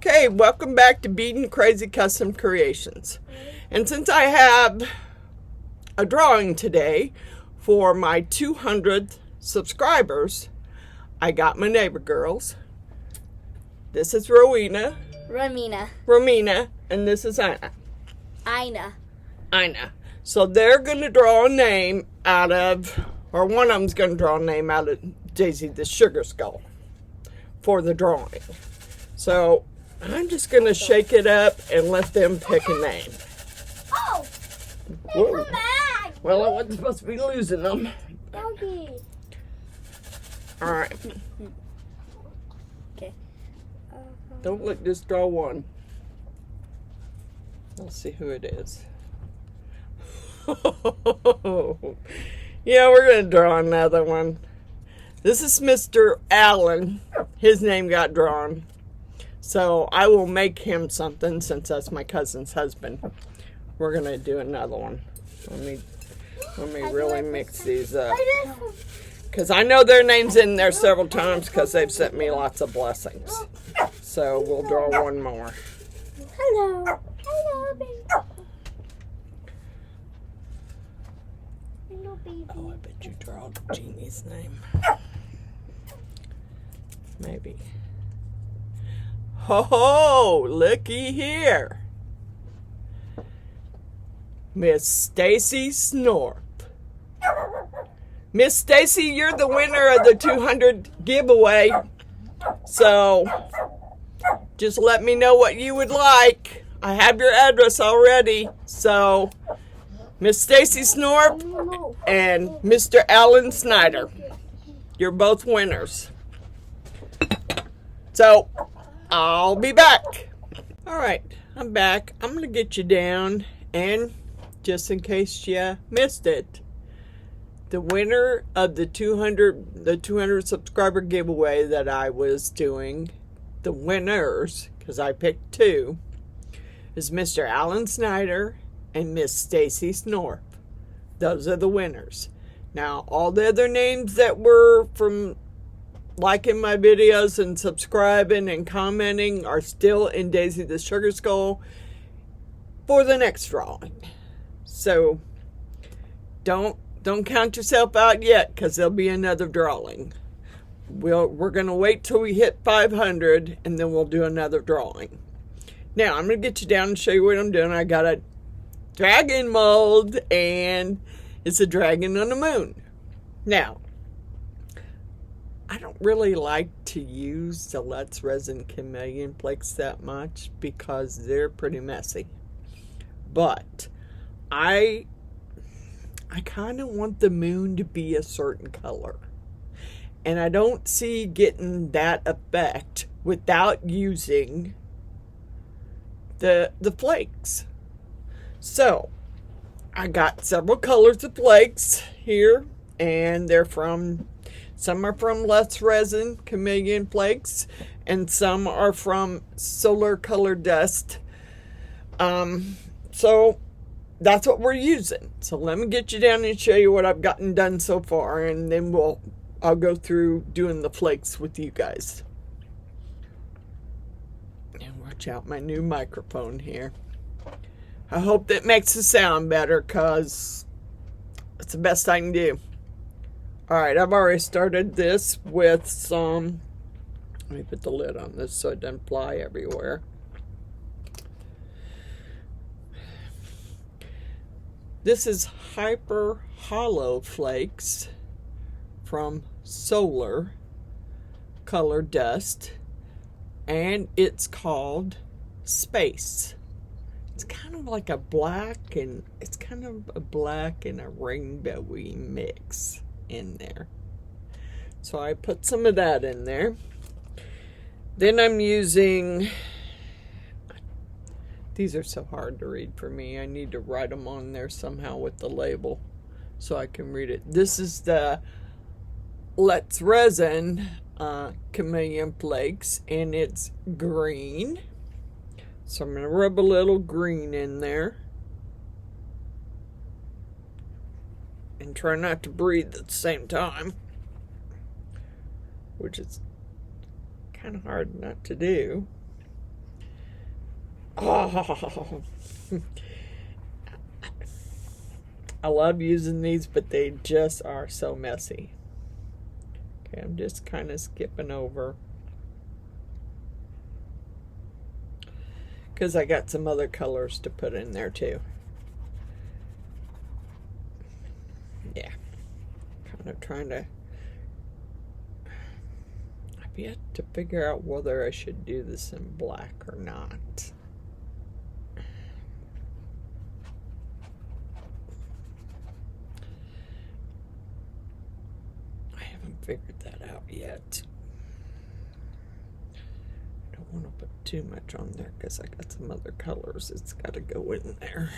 Okay, welcome back to Beaten Crazy Custom Creations. And since I have a drawing today for my 200th subscribers, I got my neighbor girls. This is Romina, and this is Ina. So they're going to draw a name out of, or one of them's going to draw a name out of Daisy the Sugar Skull for the drawing. So I'm just going to shake it up and let them pick a name. Oh! Whoa. Well, I wasn't supposed to be losing them. Doggy. All right. Okay. Don't look, just draw one. Let's see who it is. Yeah, we're going to draw another one. This is Mr. Allen. His name got drawn. So I will make him something since that's my cousin's husband. We're going to do another one. Let me really mix these up. Because I know their name's in there several times because they've sent me lots of blessings. So we'll draw one more. Hello. Hello, baby. Hello, baby. Oh, I bet you draw Jeannie's name. Maybe. Ho, looky here. Miss Stacy Snorp. Miss Stacy, you're the winner of the 200 giveaway. So, just let me know what you would like. I have your address already. So, Miss Stacy Snorp and Mr. Alan Snyder. You're both winners. So, I'll be back. All right, I'm back. I'm going to get you down, and just in case you missed it, the winner of the 200 subscriber giveaway that I was doing, the winners, because I picked two, is Mr. Alan Snyder and Miss Stacy Snorp. Those are the winners. Now, all the other names that were from liking my videos and subscribing and commenting are still in Daisy the Sugar Skull for the next drawing. So don't count yourself out yet, because there'll be another drawing. We're going to wait till we hit 500 and then we'll do another drawing. Now I'm going to get you down and show you what I'm doing. I got a dragon mold, and it's a dragon on the moon. Now, I don't really like to use the Let's Resin Chameleon Flakes that much because they're pretty messy. But I kind of want the moon to be a certain color. And I don't see getting that effect without using the flakes. So, I got several colors of flakes here, and some are from Let's Resin Chameleon Flakes, and some are from Solar Color Dust. So that's what we're using. So let me get you down and show you what I've gotten done so far, and then I'll go through doing the flakes with you guys. And watch out my new microphone here. I hope that makes the sound better, because it's the best I can do. Alright, I've already started this with some, let me put the lid on this so it doesn't fly everywhere. This is Hyper Holo Flakes from Solar Color Dust, and it's called Space. It's kind of like a black, and it's kind of a black and a rainbowy mix in there. So I put some of that in there. Then I'm using, these are so hard to read for me. I need to write them on there somehow with the label so I can read it. This is the Let's Resin Chameleon Flakes, and it's green. So I'm going to rub a little green in there. And try not to breathe at the same time, which is kind of hard not to do. Oh, I love using these, but they just are so messy. Okay, I'm just kind of skipping over because I got some other colors to put in there too. Yeah, kind of trying to. I've yet to figure out whether I should do this in black or not. I haven't figured that out yet. I don't want to put too much on there because I got some other colors it's got to go in there.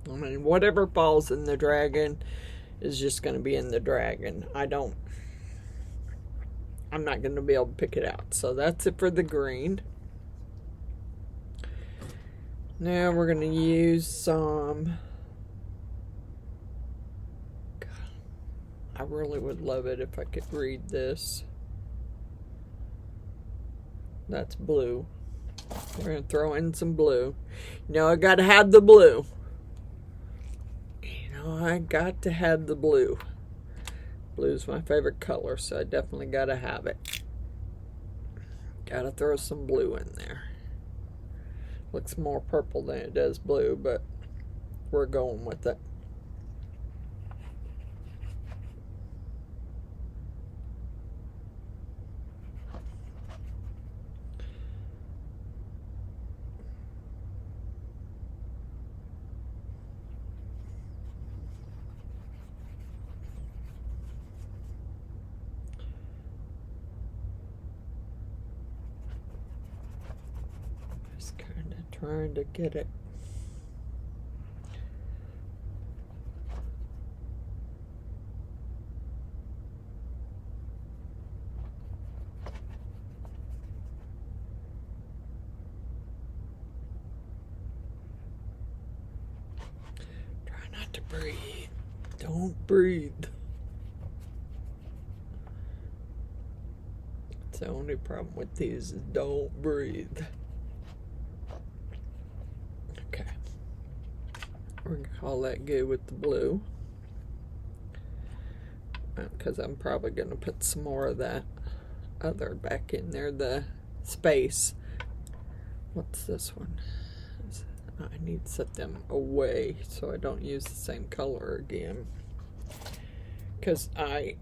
I mean, whatever falls in the dragon is just going to be in the dragon. I'm not going to be able to pick it out. So that's it for the green. Now we're going to use some. God, I really would love it if I could read this. That's blue. We're going to throw in some blue. You know, I got to have the blue. I got to have the blue. Blue's my favorite color, so I definitely got to have it. Got to throw some blue in there. Looks more purple than it does blue, but we're going with it. Trying to get it. Try not to breathe. Don't breathe. It's the only problem with these is don't breathe. Okay. We're going to call that good with the blue. Because I'm probably going to put some more of that other back in there, the space. What's this one? I need to set them away so I don't use the same color again. Because like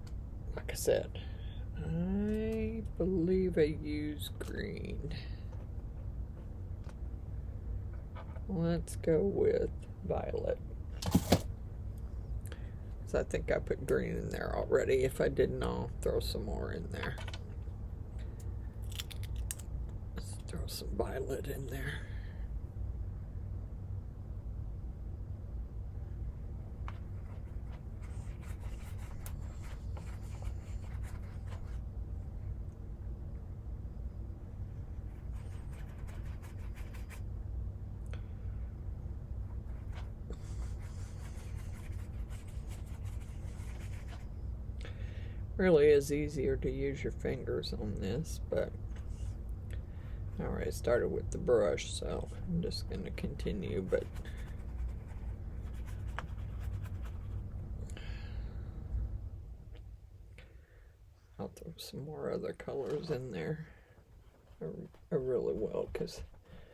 I said, I believe I use green. Let's go with violet. So I think I put green in there already. If I didn't, I'll throw some more in there. Let's throw some violet in there. Really is easier to use your fingers on this, but I already started with the brush, so I'm just going to continue, but I'll throw some more other colors in there. I really will, because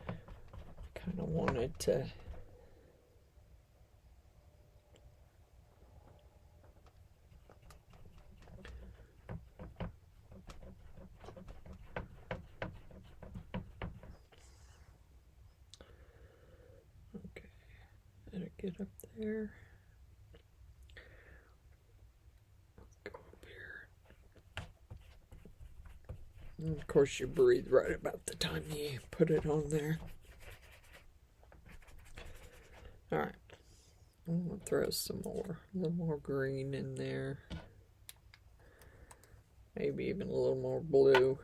I kind of wanted to get up there. Let's go up here. And of course, you breathe right about the time you put it on there. All right. I'm gonna throw some more, a little more green in there. Maybe even a little more blue.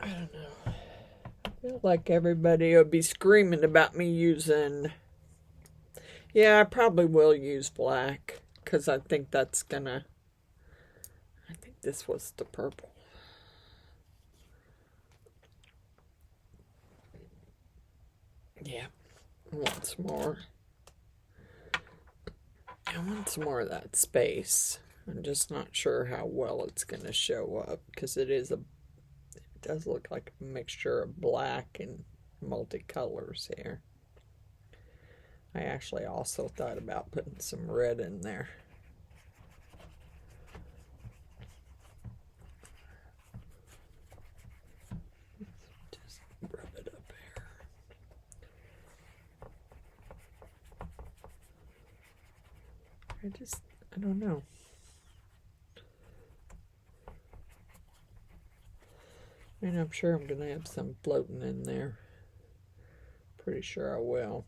I don't know. I feel like everybody will be screaming about me using... Yeah, I probably will use black, because I think that's gonna... I think this was the purple. Yeah, I want some more. I want some more of that space. I'm just not sure how well it's gonna show up, because it does look like a mixture of black and multicolors here. I actually also thought about putting some red in there. Just rub it up here. I don't know. And I'm sure I'm going to have some floating in there. Pretty sure I will.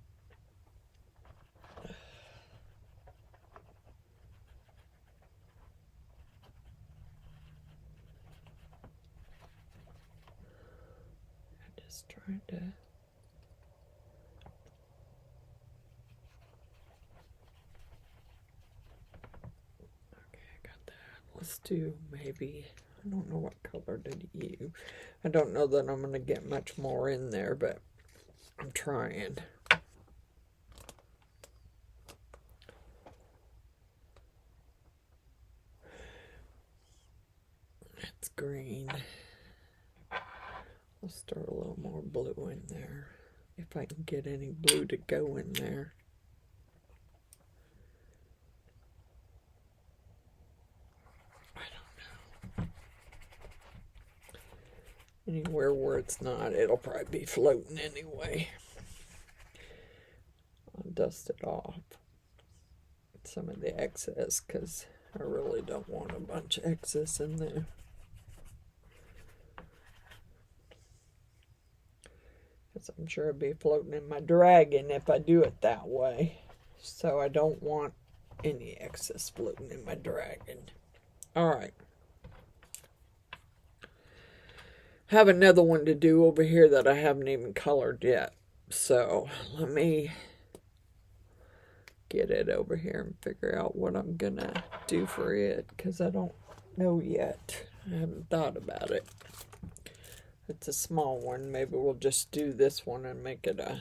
Trying to... Okay, I got that. Let's do maybe... I don't know what color did you use. I don't know that I'm going to get much more in there, but I'm trying. That's green. I'll start a little more blue in there, if I can get any blue to go in there. I don't know. Anywhere where it's not, it'll probably be floating anyway. I'll dust it off. Some of the excess, because I really don't want a bunch of excess in there. I'm sure it'll be floating in my dragon if I do it that way. So I don't want any excess floating in my dragon. Alright. Have another one to do over here that I haven't even colored yet. So let me get it over here and figure out what I'm gonna do for it, because I don't know yet. I haven't thought about it. It's a small one. Maybe we'll just do this one and make it a...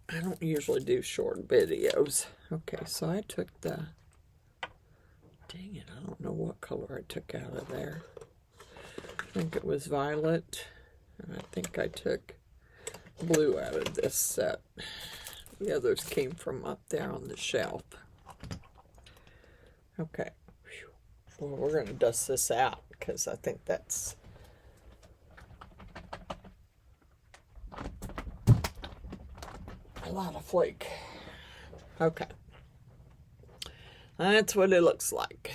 I don't usually do short videos. Okay, so I took the... Dang it, I don't know what color I took out of there. I think it was violet. And I think I took blue out of this set. The others came from up there on the shelf. Okay. Well, we're going to dust this out, because I think that's a lot of flake. Okay. That's what it looks like.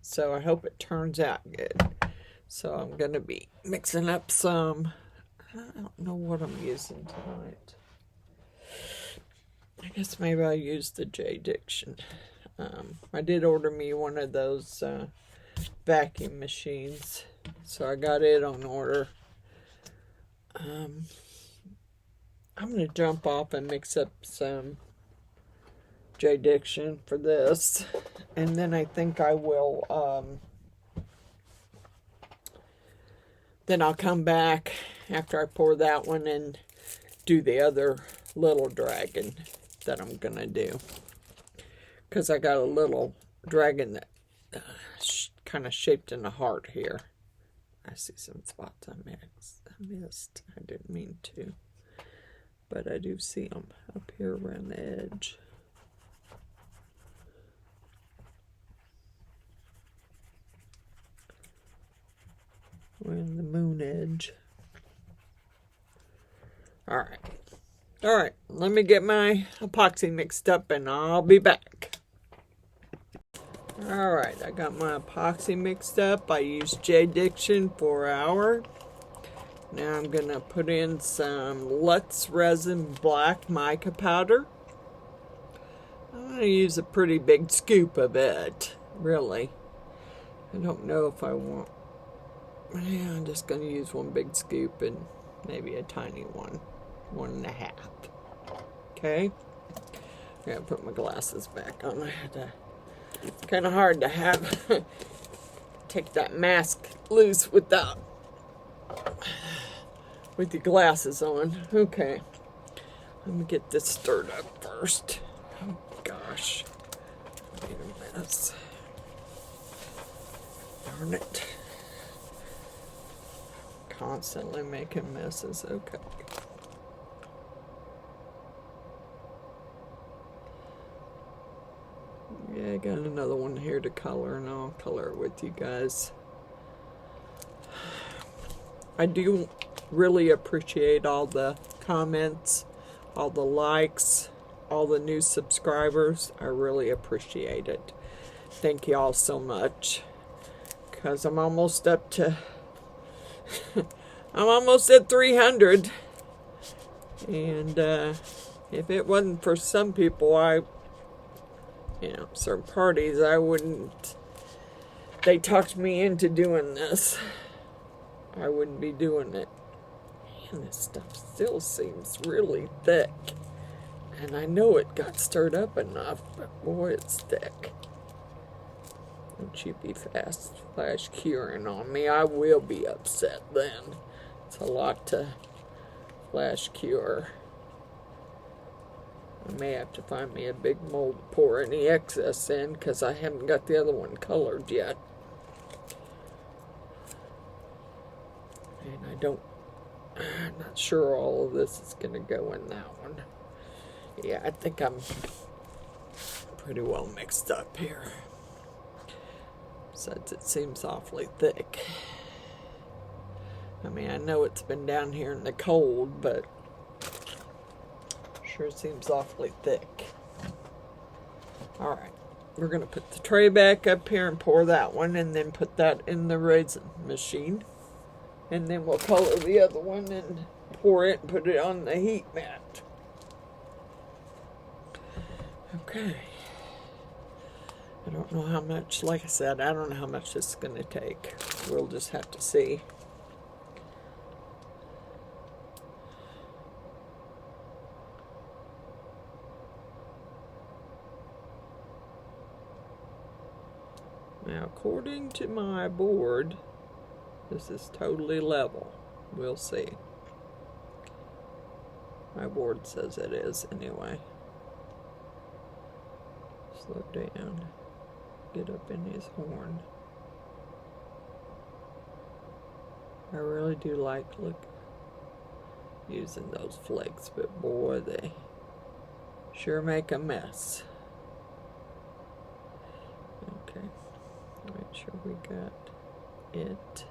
So I hope it turns out good. So I'm going to be mixing up some... I don't know what I'm using tonight. I guess maybe I'll use the JDiction. I did order me one of those vacuum machines, so I got it on order. I'm going to jump off and mix up some JDiction for this, and then I think I will, then I'll come back after I pour that one and do the other little dragon that I'm going to do. Because I got a little dragon that kind of shaped in a heart here. I see some spots I missed. I didn't mean to. But I do see them up here around the edge. Around the moon edge. Alright. Alright, let me get my epoxy mixed up and I'll be back. Alright, I got my epoxy mixed up. I used JDiction for an hour. Now I'm going to put in some Let's Resin Black Mica powder. I'm going to use a pretty big scoop of it, really. I don't know if I want... Yeah, I'm just going to use one big scoop and maybe a tiny one. 1.5. Okay? I gotta put my glasses back on. I had to... Kind of hard to have... take that mask loose without... with your glasses on. Okay. Let me get this stirred up first. Oh, gosh. Made a mess. Darn it. Constantly making messes. Okay. Yeah, I got another one here to color, and I'll color it with you guys. I do really appreciate all the comments, all the likes, all the new subscribers. I really appreciate it. Thank you all so much. Because I'm almost up to... I'm almost at 300. And if it wasn't for some people, certain parties, I wouldn't... They talked me into doing this. I wouldn't be doing it. Man, this stuff still seems really thick. And I know it got stirred up enough, but boy, it's thick. Don't you be flash curing on me. I will be upset then. It's a lot to flash cure. I may have to find me a big mold to pour any excess in, because I haven't got the other one colored yet. And I'm not sure all of this is going to go in that one. Yeah, I think I'm pretty well mixed up here. Besides, it seems awfully thick. I mean, I know it's been down here in the cold, but sure seems awfully thick. Alright, we're going to put the tray back up here and pour that one, and then put that in the resin machine. And then we'll color the other one and pour it and put it on the heat mat. Okay. I don't know how much, like I said, I don't know how much this is going to take. We'll just have to see. Now, according to my board, this is totally level. We'll see. My board says it is anyway. Slow down. Get up in his horn. I really do like using those flakes, but boy, they sure make a mess. Okay, make sure we got it.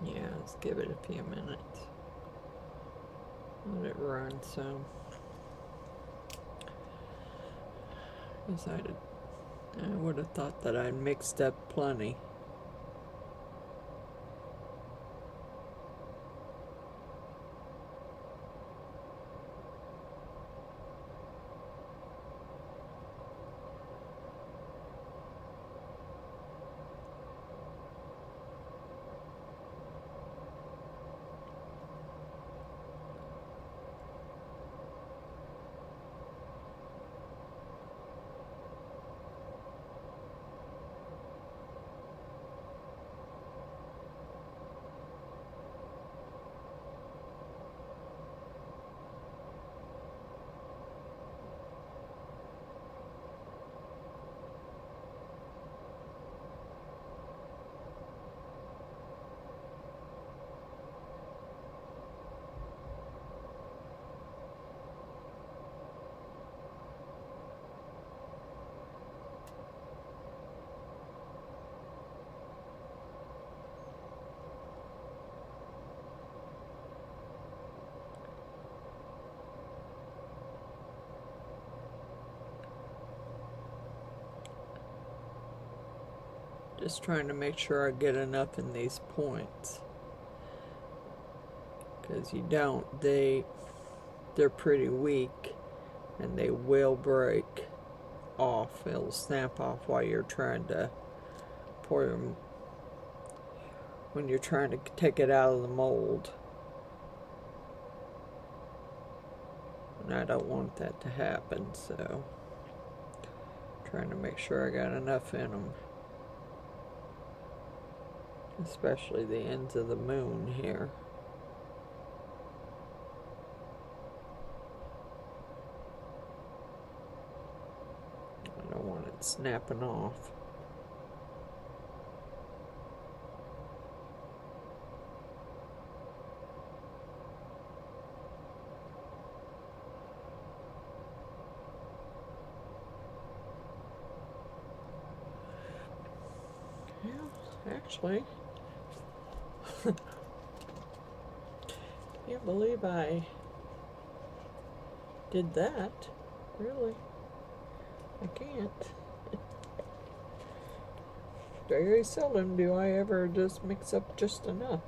Yeah, let's give it a few minutes. Let it run some. I would have thought that I'd mixed up plenty. Just trying to make sure I get enough in these points. Because you don't, they're pretty weak and they will break off. It'll snap off while you're trying to pour them, when you're trying to take it out of the mold. And I don't want that to happen, so trying to make sure I got enough in them. Especially the ends of the moon here. I don't want it snapping off. Yeah, actually, can't believe I did that. Really, I can't. Very seldom do I ever just mix up just enough.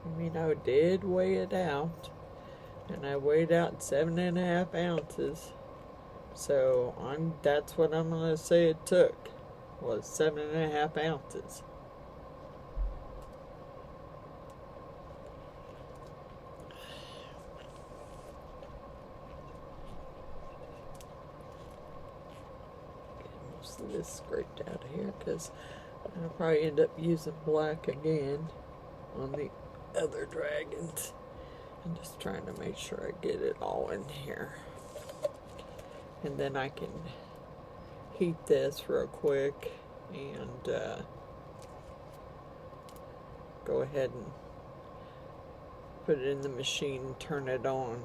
I mean, I did weigh it out, and I weighed out 7.5 ounces. So that's what I'm gonna say it took, was 7.5 ounces. Get most of this scraped out of here, because I'll probably end up using black again on the other dragons. I'm just trying to make sure I get it all in here. And then I can heat this real quick and go ahead and put it in the machine and turn it on.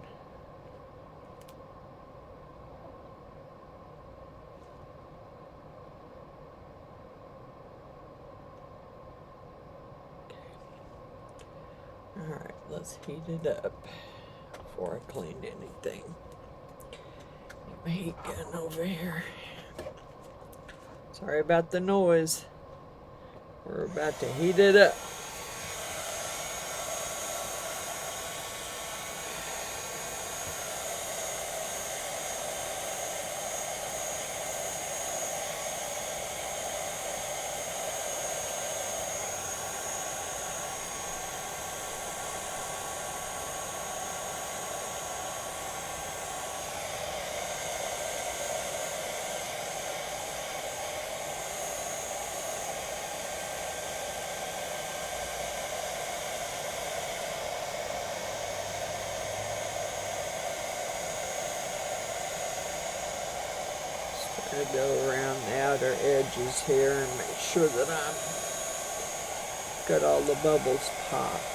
Alright, let's heat it up before I clean anything. My heat gun over here. Sorry about the noise. We're about to heat it up. I go around the outer edges here and make sure that I've got all the bubbles popped.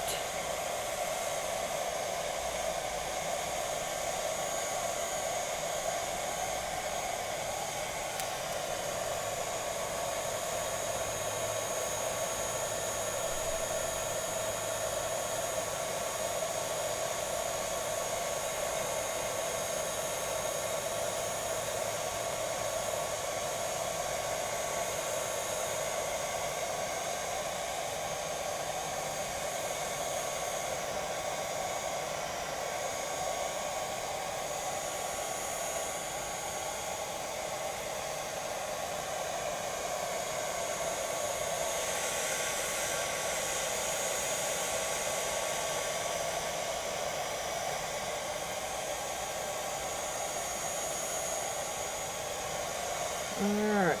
Alright,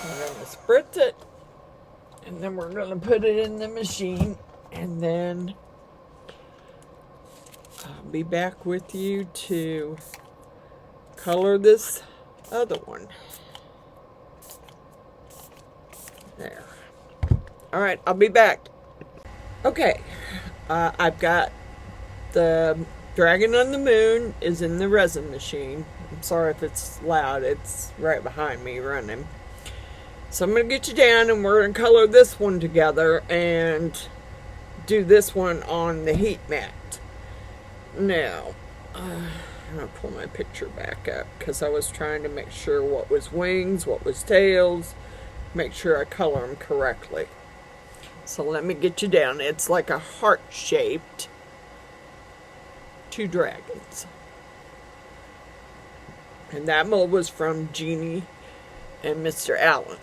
we're going to spritz it, and then we're going to put it in the machine, and then I'll be back with you to color this other one. There. Alright, I'll be back. Okay, I've got the Dragon on the Moon is in the resin machine. I'm sorry if it's loud, it's right behind me running. So I'm going to get you down and we're going to color this one together and do this one on the heat mat. Now, I'm going to pull my picture back up because I was trying to make sure what was wings, what was tails, make sure I color them correctly. So let me get you down. It's like a heart-shaped two dragons. And that mold was from Jeannie and Mr. Allen.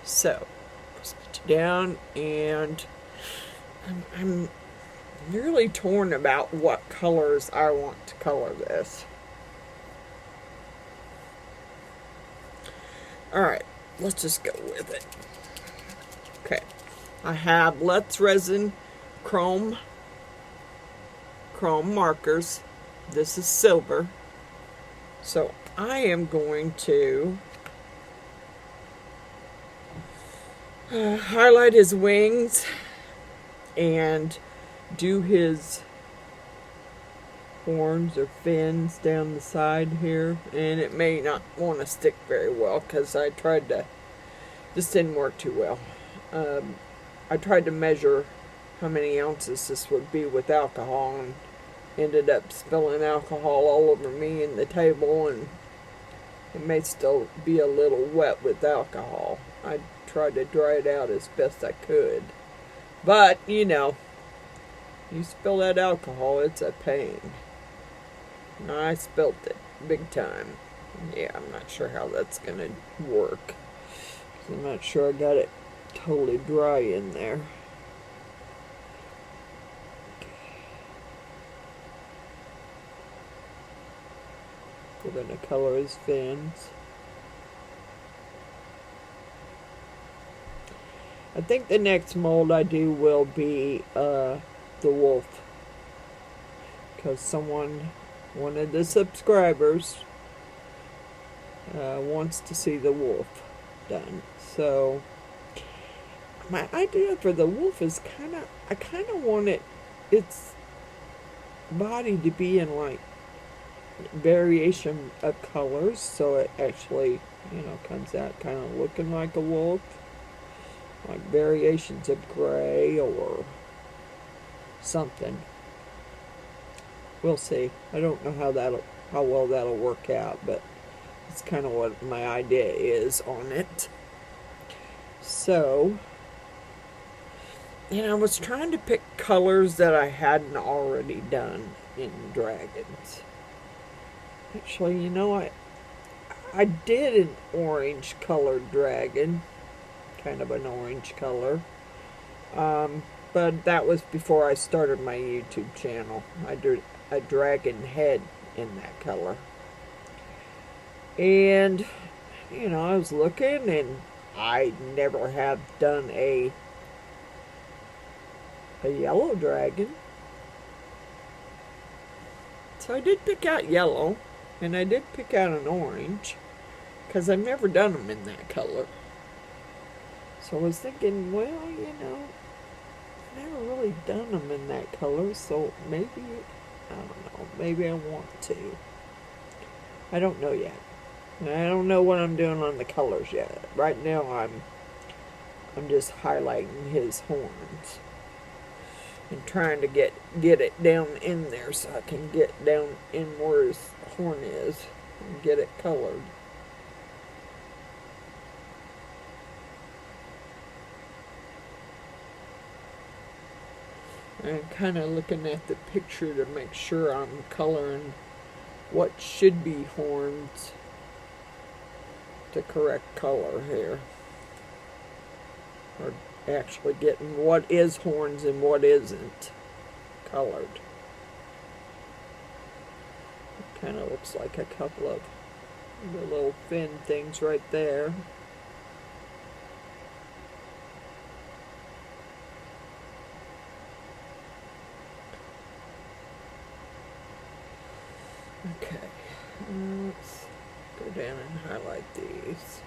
So, let's get you down, and I'm really torn about what colors I want to color this. Alright, let's just go with it. Okay, I have Let's Resin Chrome markers. This is silver. So I am going to highlight his wings and do his horns or fins down the side here, and it may not want to stick very well because I tried to, this didn't work too well. I tried to measure how many ounces this would be with alcohol and ended up spilling alcohol all over me and the table, and it may still be a little wet with alcohol. I tried to dry it out as best I could, but you know, you spill that alcohol, it's a pain. I spilt it big time. Yeah, I'm not sure how that's gonna work. I'm not sure I got it totally dry in there. We're gonna color his fins. I think the next mold I do will be the wolf, because one of the subscribers wants to see the wolf done. So my idea for the wolf is I kind of want its body to be in like variation of colors, so it actually, you know, comes out kind of looking like a wolf, like variations of gray or something. We'll see. I don't know how well that'll work out, but it's kind of what my idea is on it. So, and I was trying to pick colors that I hadn't already done in dragons. Actually, you know, I did an orange colored dragon, kind of an orange color, but that was before I started my YouTube channel. I did a dragon head in that color, and you know, I was looking, and I never have done a yellow dragon, so I did pick out yellow. And I did pick out an orange, because I've never done them in that color. So I was thinking, well, you know, I've never really done them in that color, so maybe, I don't know, maybe I want to. I don't know yet. I don't know what I'm doing on the colors yet. Right now I'm just highlighting his horns and trying to get it down in there so I can get down in where his horn is and get it colored. I'm kind of looking at the picture to make sure I'm coloring what should be horns the correct color here, or actually getting what is horns and what isn't colored. It kind of looks like a couple of the little fin things right there. Okay, let's go down and highlight these,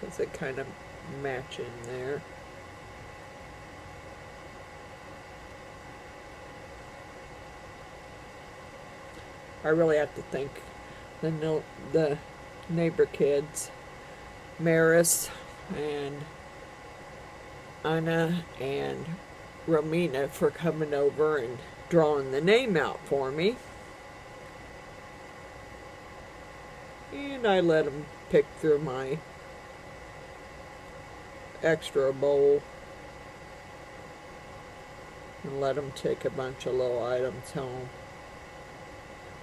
because they kind of match in there. I really have to thank the neighbor kids, Maris and Anna and Romina, for coming over and drawing the name out for me. And I let them pick through my extra bowl and let them take a bunch of little items home.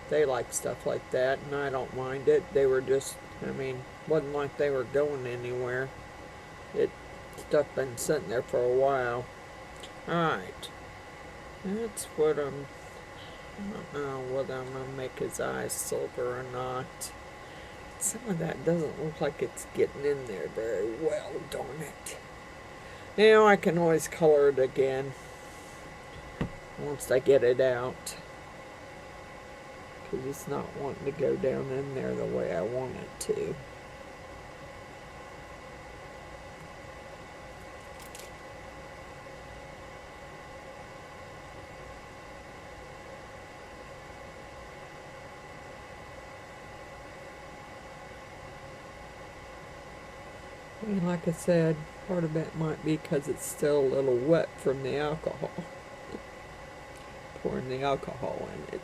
They like stuff like that, and I don't mind it. They were just, I mean, wasn't like they were going anywhere. It stuff been sitting there for a while. Alright, that's what I don't know whether I'm going to make his eyes silver or not. Some of that doesn't look like it's getting in there very well, darn it. Now I can always color it again once I get it out, because it's not wanting to go down in there the way I want it to. And like I said, part of it might be because it's still a little wet from the alcohol. Pouring the alcohol in it.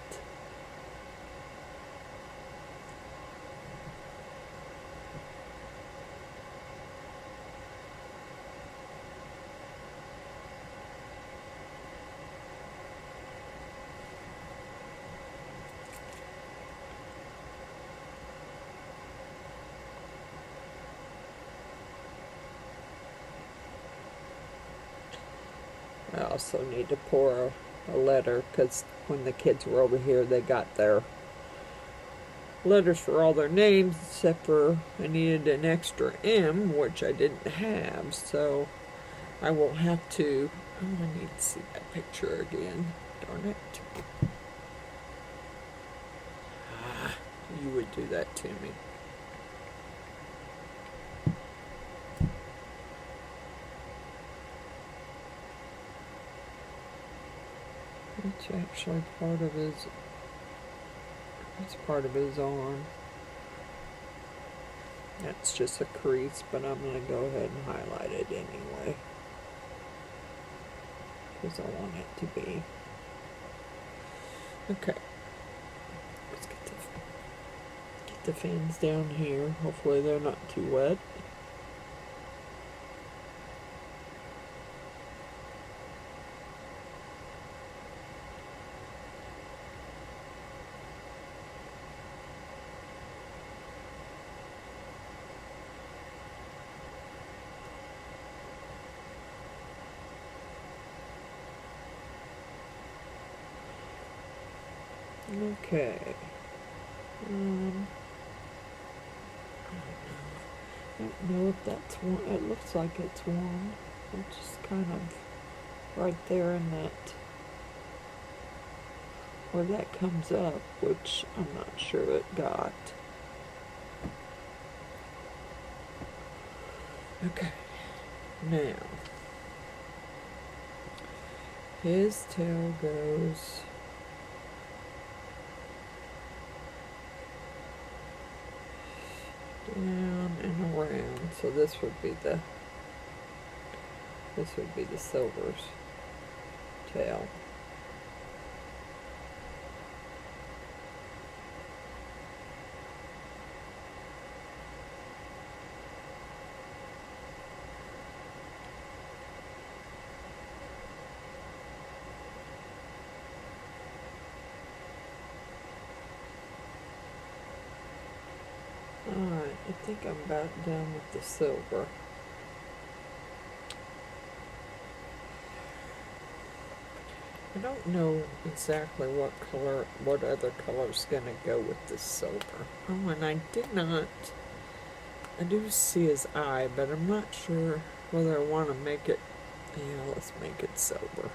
I also need to pour a letter, because when the kids were over here, they got their letters for all their names, except for I needed an extra M, which I didn't have, so I will have to, oh, I need to see that picture again, darn it. Ah, you would do that to me. It's actually part of his, it's part of his arm. That's just a crease, but I'm going to go ahead and highlight it anyway, because I want it to be. Okay. Let's get the fins down here. Hopefully they're not too wet. Okay. I don't know if that's one. It looks like it's one. It's just kind of right there in that, where that comes up, which I'm not sure it got. Okay. Now, his tail goes down and around, so this would be the silver's tail. Alright, I think I'm about done with the silver. I don't know exactly what color, what other color is going to go with this silver. Oh, and I do see his eye, but I'm not sure whether I want to make it, yeah, let's make it silver.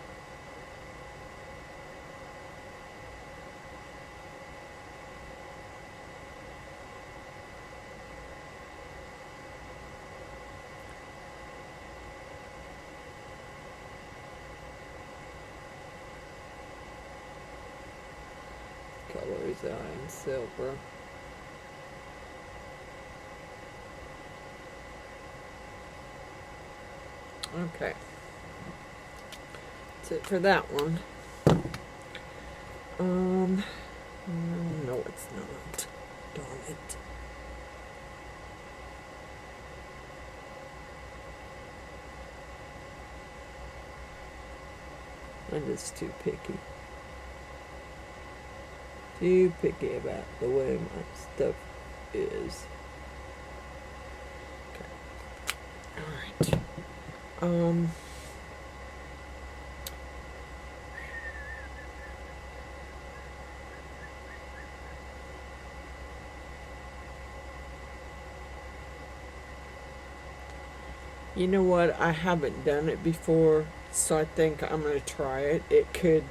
Color his eye in silver. Okay. That's it for that one. No, it's not. Darn it. I'm just too picky. Too picky about the way my stuff is. Okay. Alright. You know what? I haven't done it before, so I think I'm going to try it. It could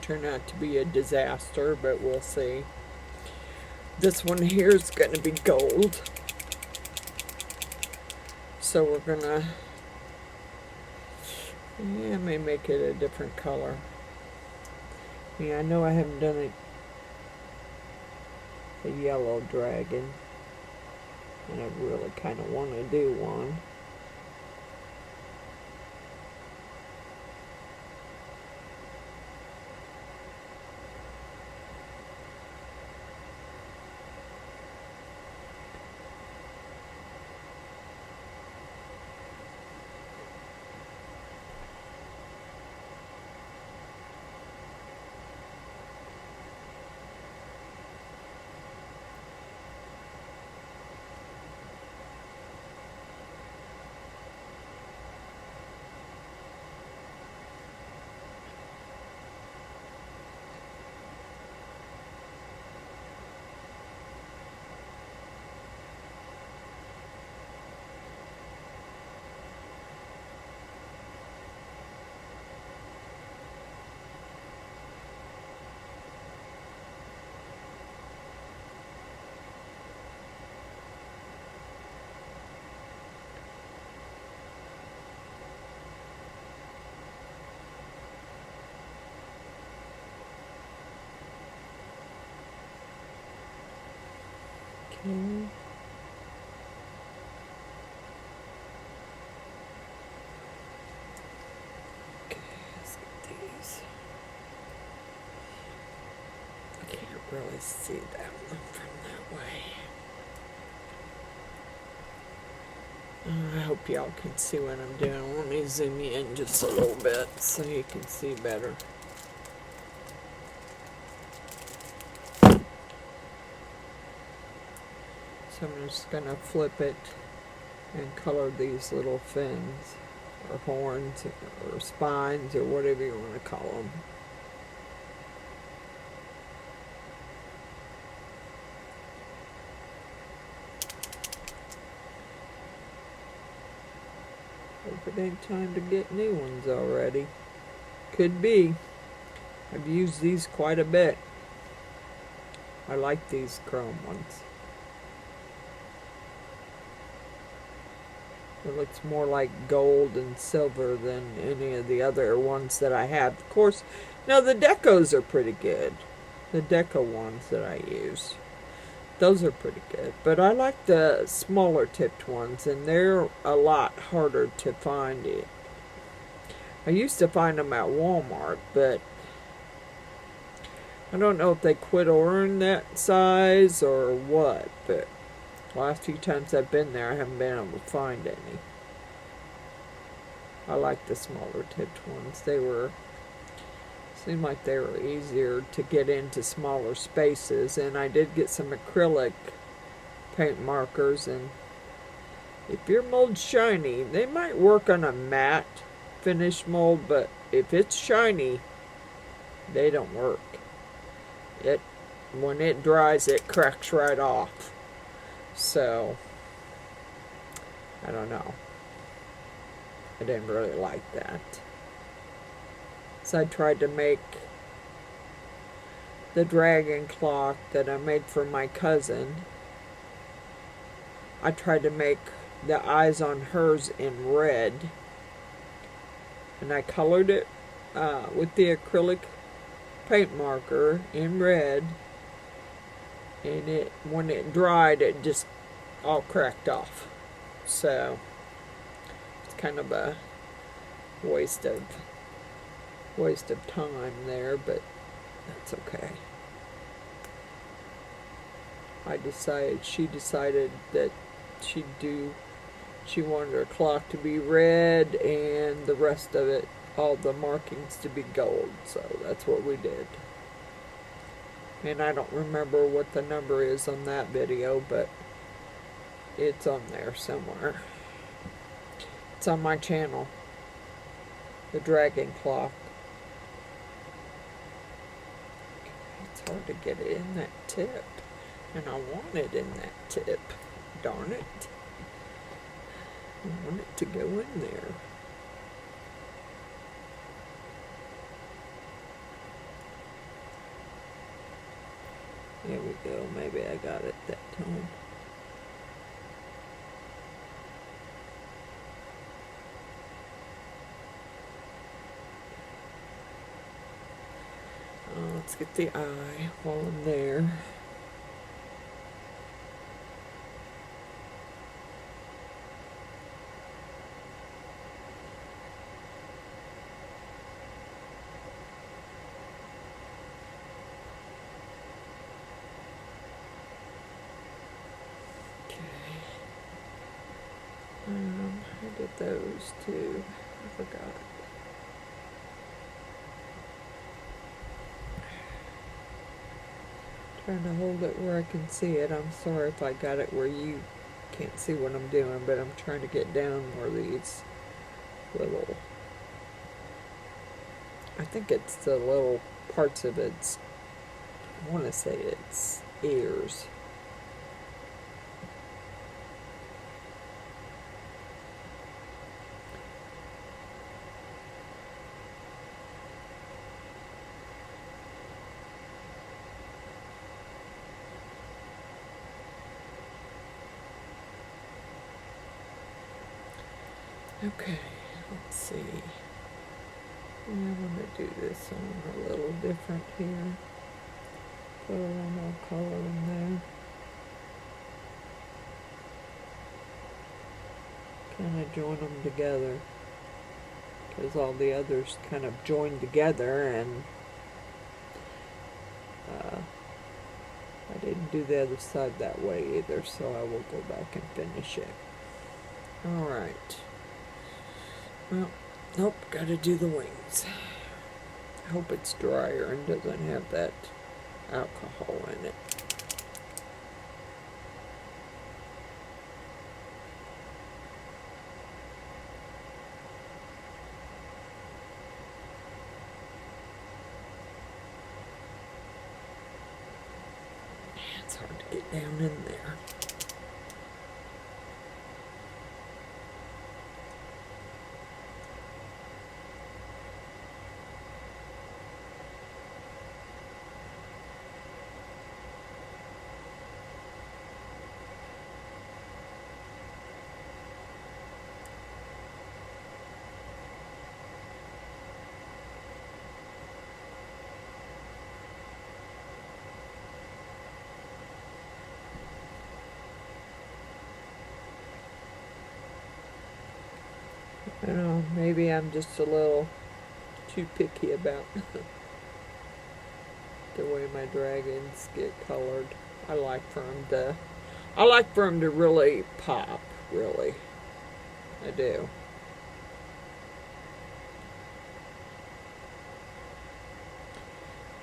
turn out to be a disaster, but we'll see. This one here is going to be gold. So we're going to, I may make it a different color. Yeah, I know I haven't done a yellow dragon, and I really kind of want to do one. Okay, let's get these. I can't really see that one from that way. I hope y'all can see what I'm doing. Let me zoom in just a little bit so you can see better. So I'm just going to flip it and color these little fins or horns or spines or whatever you want to call them. Hope it ain't time to get new ones already. Could be. I've used these quite a bit. I like these chrome ones. It looks more like gold and silver than any of the other ones that I have. Of course, now the decos are pretty good. The deco ones that I use. Those are pretty good. But I like the smaller tipped ones, and they're a lot harder to find. I used to find them at Walmart, but I don't know if they quit ordering that size or what, but the last few times I've been there, I haven't been able to find any. I like the smaller tipped ones. Seemed like they were easier to get into smaller spaces, and I did get some acrylic paint markers, and if your mold's shiny, they might work on a matte finish mold, but if it's shiny, they don't work. When it dries, it cracks right off. So, I don't know. I didn't really like that. So I tried to make the dragon clock that I made for my cousin. I tried to make the eyes on hers in red. And I colored it with the acrylic paint marker in red. And when it dried, it just all cracked off. So it's kind of a waste of time there, but that's okay. She decided that she wanted her clock to be red and the rest of it all the markings to be gold, so that's what we did. And I don't remember what the number is on that video, but it's on there somewhere. It's on my channel, the dragon clock. It's hard to get it in that tip, and I want it in that tip. Darn it. I want it to go in there. There we go. Maybe I got it that time. Let's get the eye while I'm there. I did those too. I forgot. Trying to hold it where I can see it. I'm sorry if I got it where you can't see what I'm doing, but I'm trying to get down where these little, I think it's the little parts of its, I want to say it's ears. Okay, let's see. Yeah, I'm going to do this one a little different here. Put a little more color in there. Kind of join them together, because all the others kind of join together, and I didn't do the other side that way either, so I will go back and finish it. Alright. Well, nope, gotta do the wings. I hope it's drier and doesn't have that alcohol in it. It's hard to get down in there. I don't know, maybe I'm just a little too picky about the way my dragons get colored. I like for them to really pop, really. I do.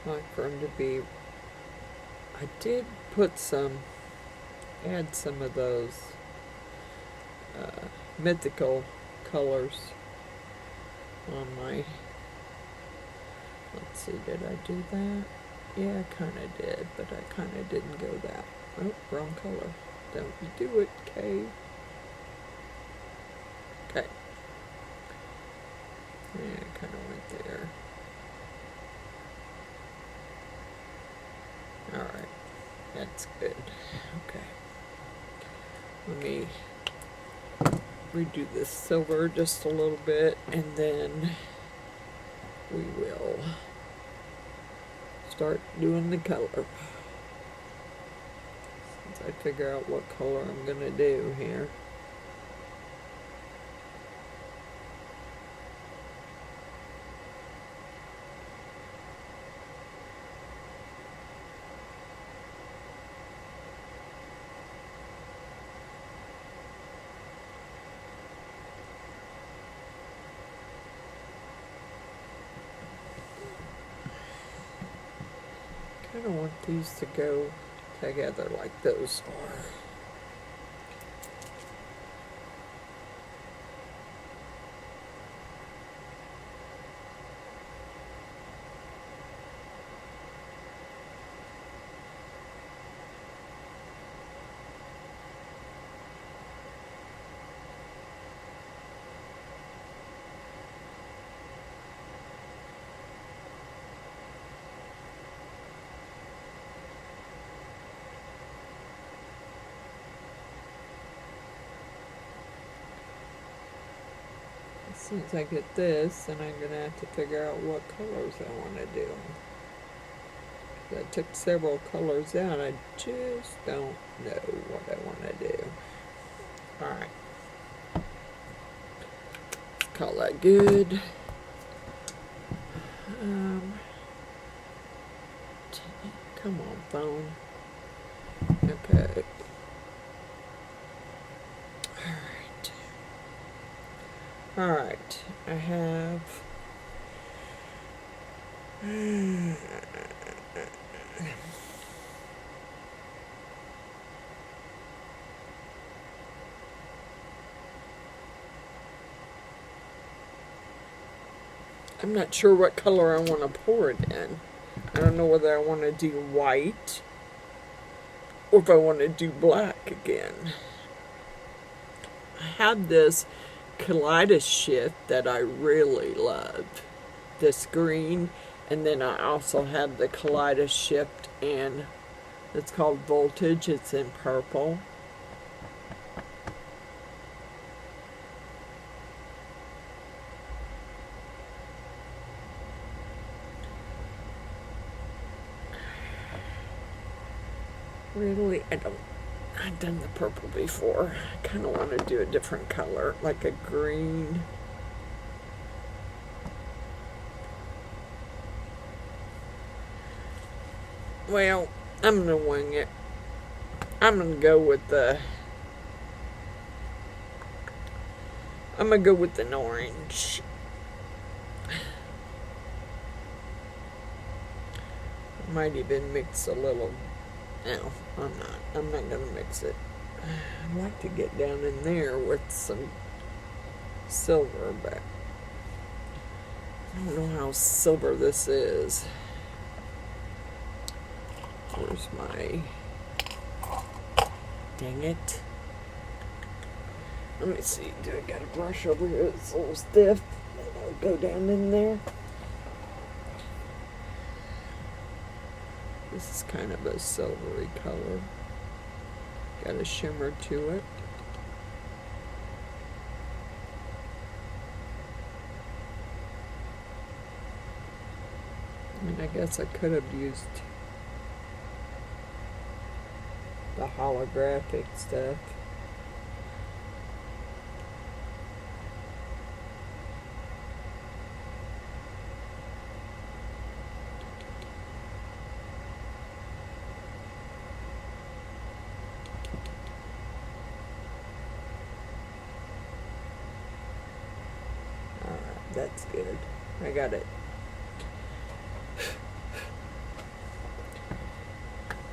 I like for them to be, I did put add some of those mythical colors on my, let's see, did I do that? Yeah, I kind of did, but I kind of didn't go that. Oh, wrong color. Don't you do it, Kay. Okay. Yeah, I kind of went there. Alright, that's good. Okay. Let me redo this silver just a little bit, and then we will start doing the color. Since I figure out what color I'm gonna do here. kind of want these to go together like those are. As soon as I get this, then I'm going to have to figure out what colors I want to do. I took several colors out. I just don't know what I want to do. Alright. Call that good. Come on, phone. Okay. Alright, I have I'm not sure what color I want to pour it in. I don't know whether I want to do white or if I want to do black again. I have this Kaleidoshift that I really love, this green, and then I also have the Kaleidoshift and it's called Voltage. It's in purple. Really, I've done the purple before. I kind of want to do a different color, like a green. Well, I'm going to wing it. I'm going to go with an orange. I might even mix a little. No, I'm not. I'm not going to mix it. I'd like to get down in there with some silver, but I don't know how silver this is. Where's my... Dang it. Let me see. Do I got a brush over here that's a little stiff? I'll go down in there. This is kind of a silvery color. Got a shimmer to it. I mean, I guess I could have used the holographic stuff. That's good. I got it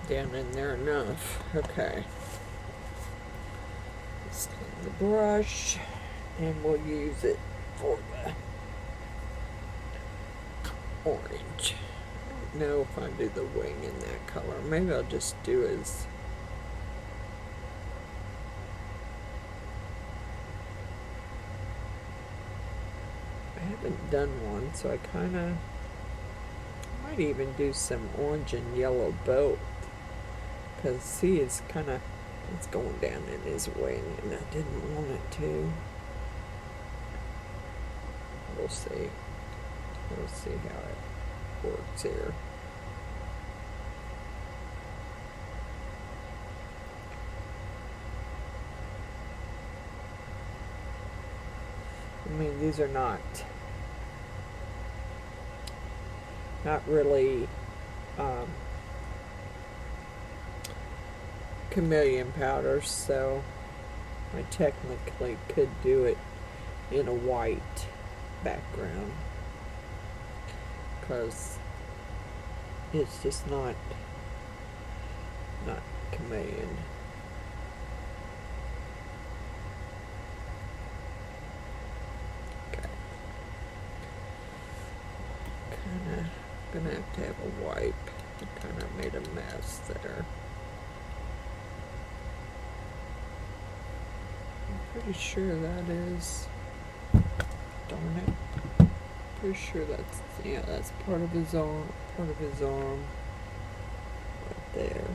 down in there enough. Okay. Let's take the brush and we'll use it for the orange. I don't know if I do the wing in that color. Maybe I'll just do as I haven't done one, so I kind of might even do some orange and yellow both, because see, it's kind of, it's going down in his wing and I didn't want it to. We'll see how it works here. I mean, these are not really chameleon powders, so I technically could do it in a white background, because It's just not Chameleon. Okay. Kinda gonna have a wipe. I kinda made a mess there. I'm pretty sure that is, darn it. Pretty sure that's, yeah, that's part of his arm, right there.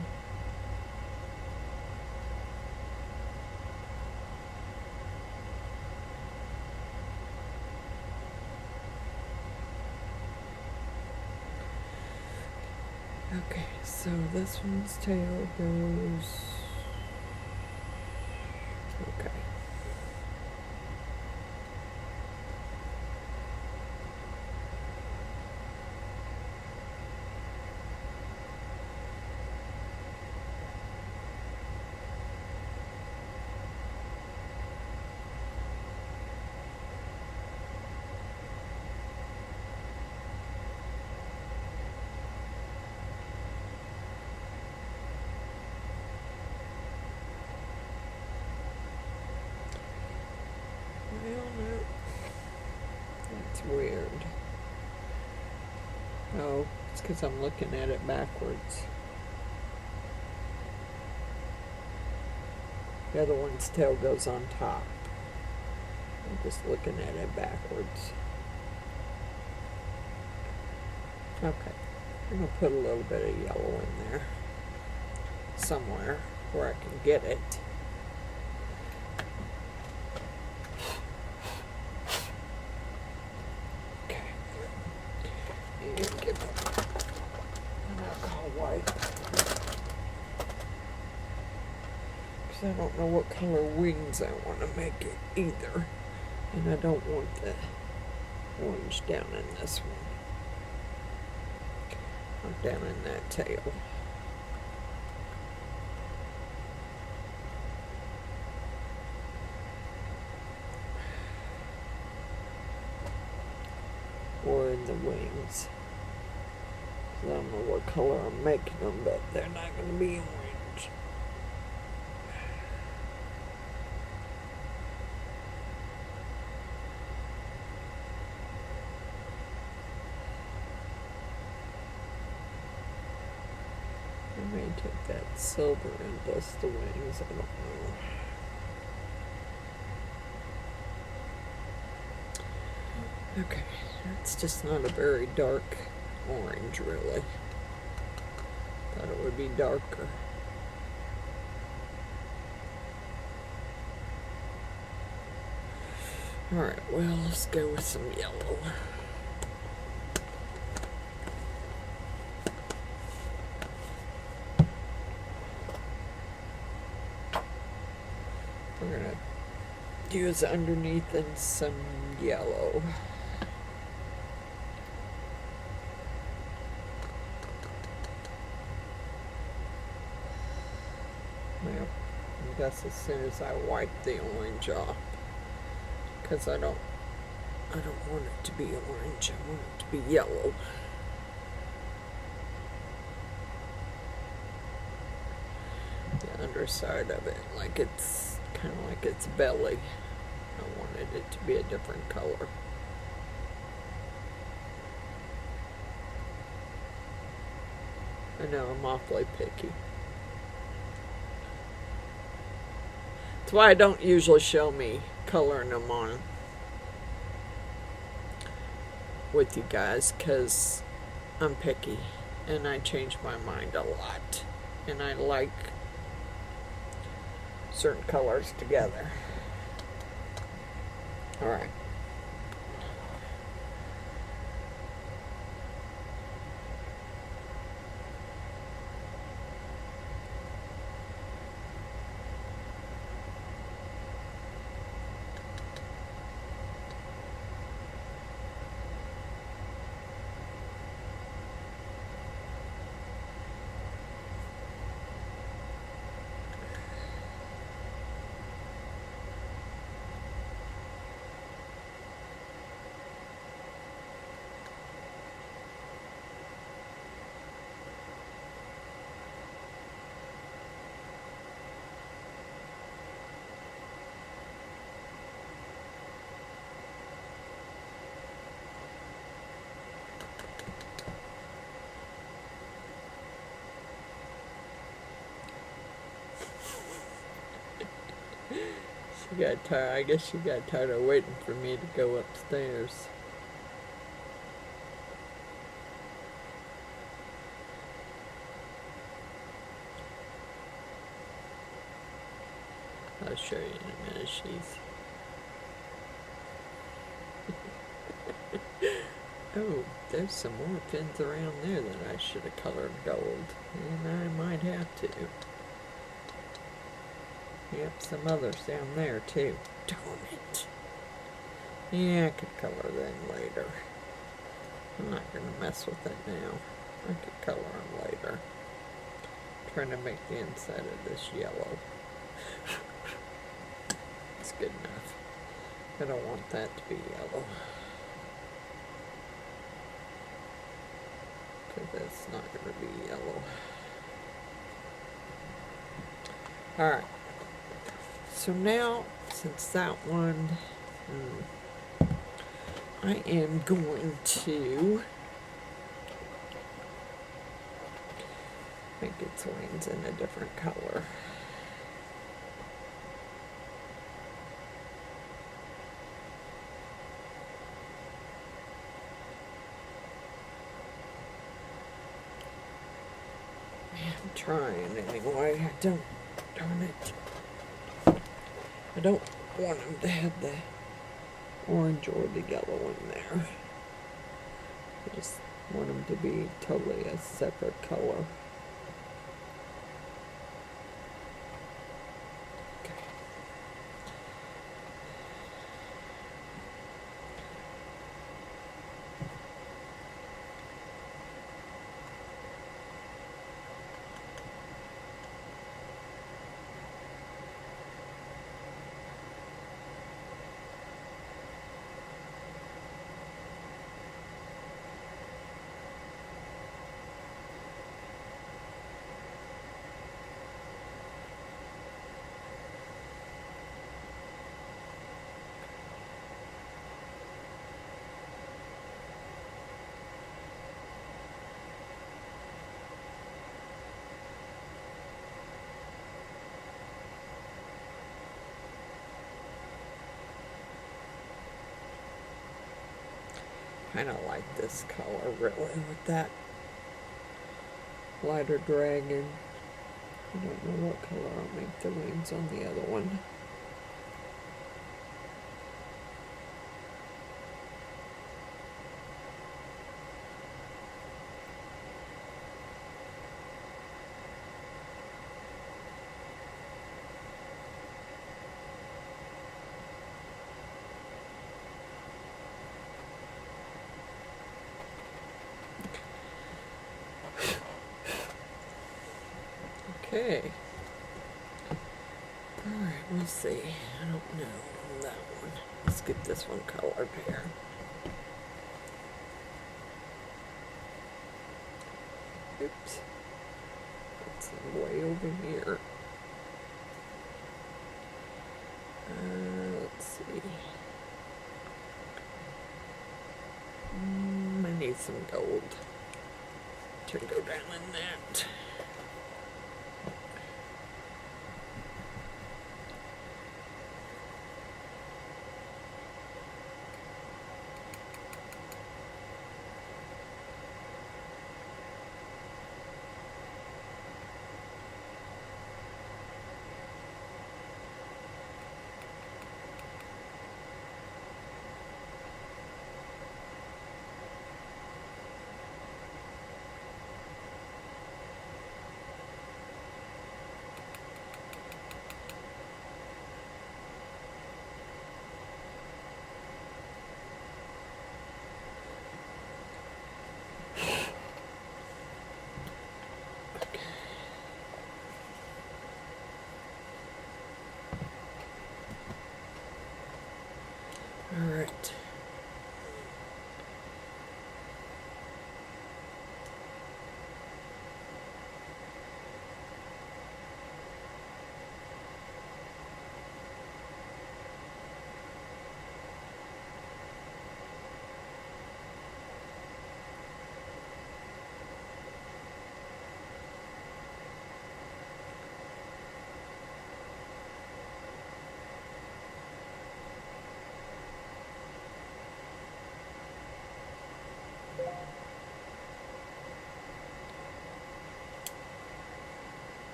Okay, so this one's tail goes, okay. Well, no. That's weird. Oh, it's because I'm looking at it backwards. The other one's tail goes on top. I'm just looking at it backwards. Okay. I'm going to put a little bit of yellow in there. Somewhere where I can get it. I don't know what color wings I want to make it either. And I don't want the orange down in this one. Or down in that tail. Or in the wings. I don't know what color I'm making them, but they're not going to be orange. I may take that silver and dust the wings, I don't know. Okay, it's just not a very dark orange, really. Thought it would be darker. Alright, well, let's go with some yellow. We're gonna use underneath and some yellow. Well, I guess as soon as I wipe the orange off, because I don't want it to be orange, I want it to be yellow. The underside of it, like it's kind of like its belly. I wanted it to be a different color. I know, I'm awfully picky. That's why I don't usually show me coloring them on with you guys, because I'm picky and I change my mind a lot, and I like certain colors together. Alright. She got tired. I guess she got tired of waiting for me to go upstairs. I'll show you in a minute. She's... Oh, there's some more pins around there that I should have colored gold. And I might have to. Yep, some others down there too. Darn it. Yeah, I could color them later. I'm not going to mess with it now. I could color them later. I'm trying to make the inside of this yellow. It's good enough. I don't want that to be yellow. Because it's not going to be yellow. Alright. So now, since that one, I am going to make its wings in a different color. I'm trying anyway. Darn it. I don't want them to have the orange or the yellow in there. I just want them to be totally a separate color. Kind of like this color really with that lighter dragon. I don't know what color I'll make the wings on the other one. Okay. Alright, we'll see. I don't know on that one. Let's get this one colored here. Oops. That's way over here. Let's see. I need some gold to go down in that.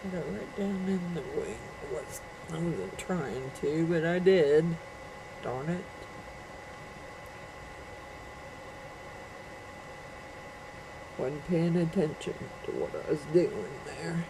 Got it right down in the wing. I wasn't trying to, but I did. Darn it. Wasn't paying attention to what I was doing there.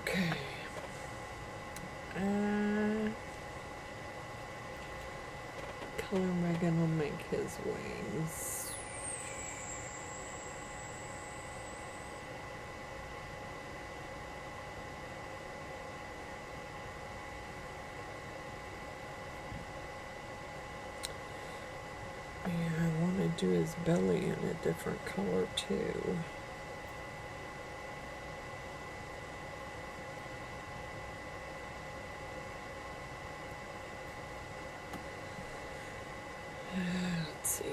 Okay. Color am I gonna make his wings? Yeah, I want to do his belly in a different color too. Let's see.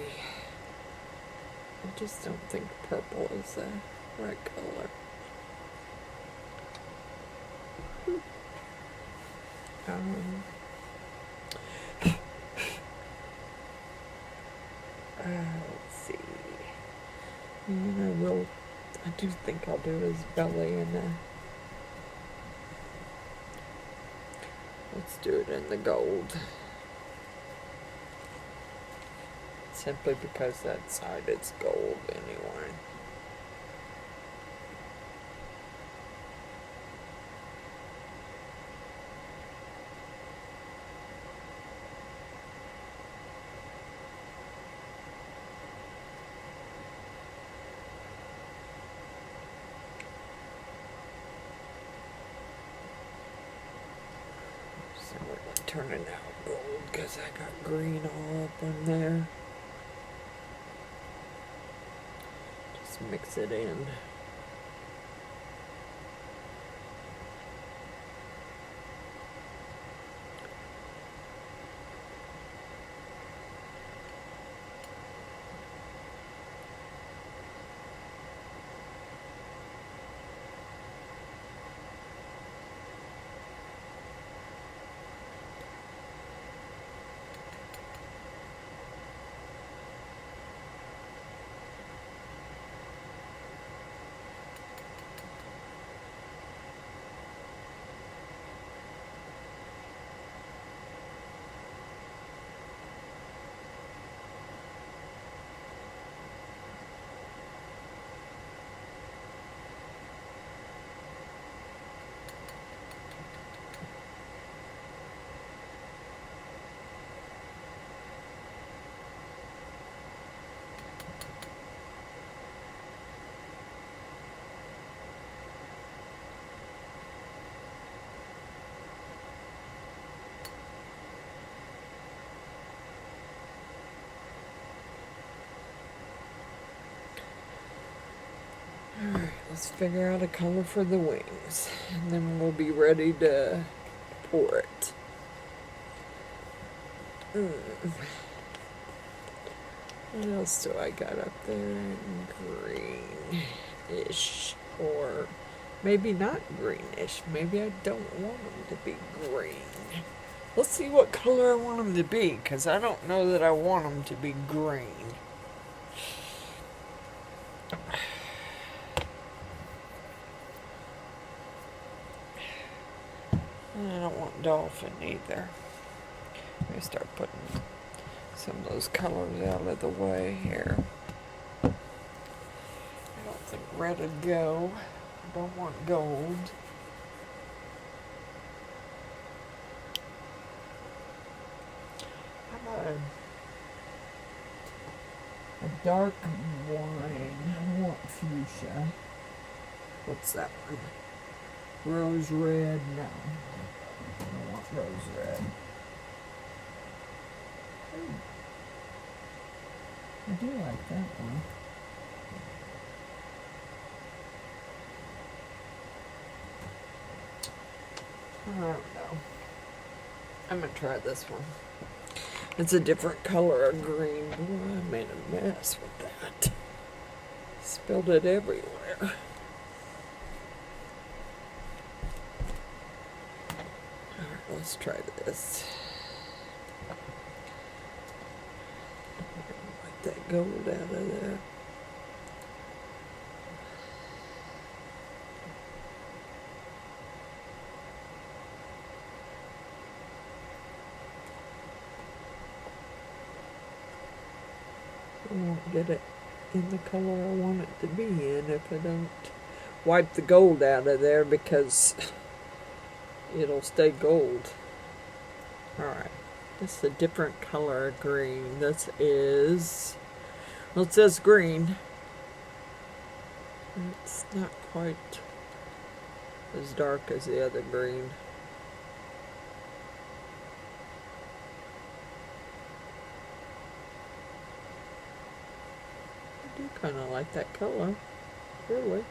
I just don't think purple is the right color. Let's see. And I do think I'll do his belly in the, let's do it in the gold. Simply because that side is gold anyway. So we're turning out gold because I got green all up in there. Mix it in. Alright, let's figure out a color for the wings, and then we'll be ready to pour it. What else do I got up there? Greenish, or maybe not greenish. Maybe I don't want them to be green. Let's see what color I want them to be, because I don't know that I want them to be green. I don't want dolphin either. Let me start putting some of those colors out of the way here. I don't think red would go. I don't want gold. a dark wine. I want fuchsia. What's that one? Rose red? No. I don't want rose red. Ooh. I do like that one. I don't know. I'm going to try this one. It's a different color of green. Boy, I made a mess with that. Spilled it everywhere. Alright, let's try this. Like that gold out of there. I won't get it in the color I want it to be in if I don't wipe the gold out of there, because it'll stay gold. Alright, this is a different color of green. This is, well, it says green. It's not quite as dark as the other green. I do kind of like that color, really.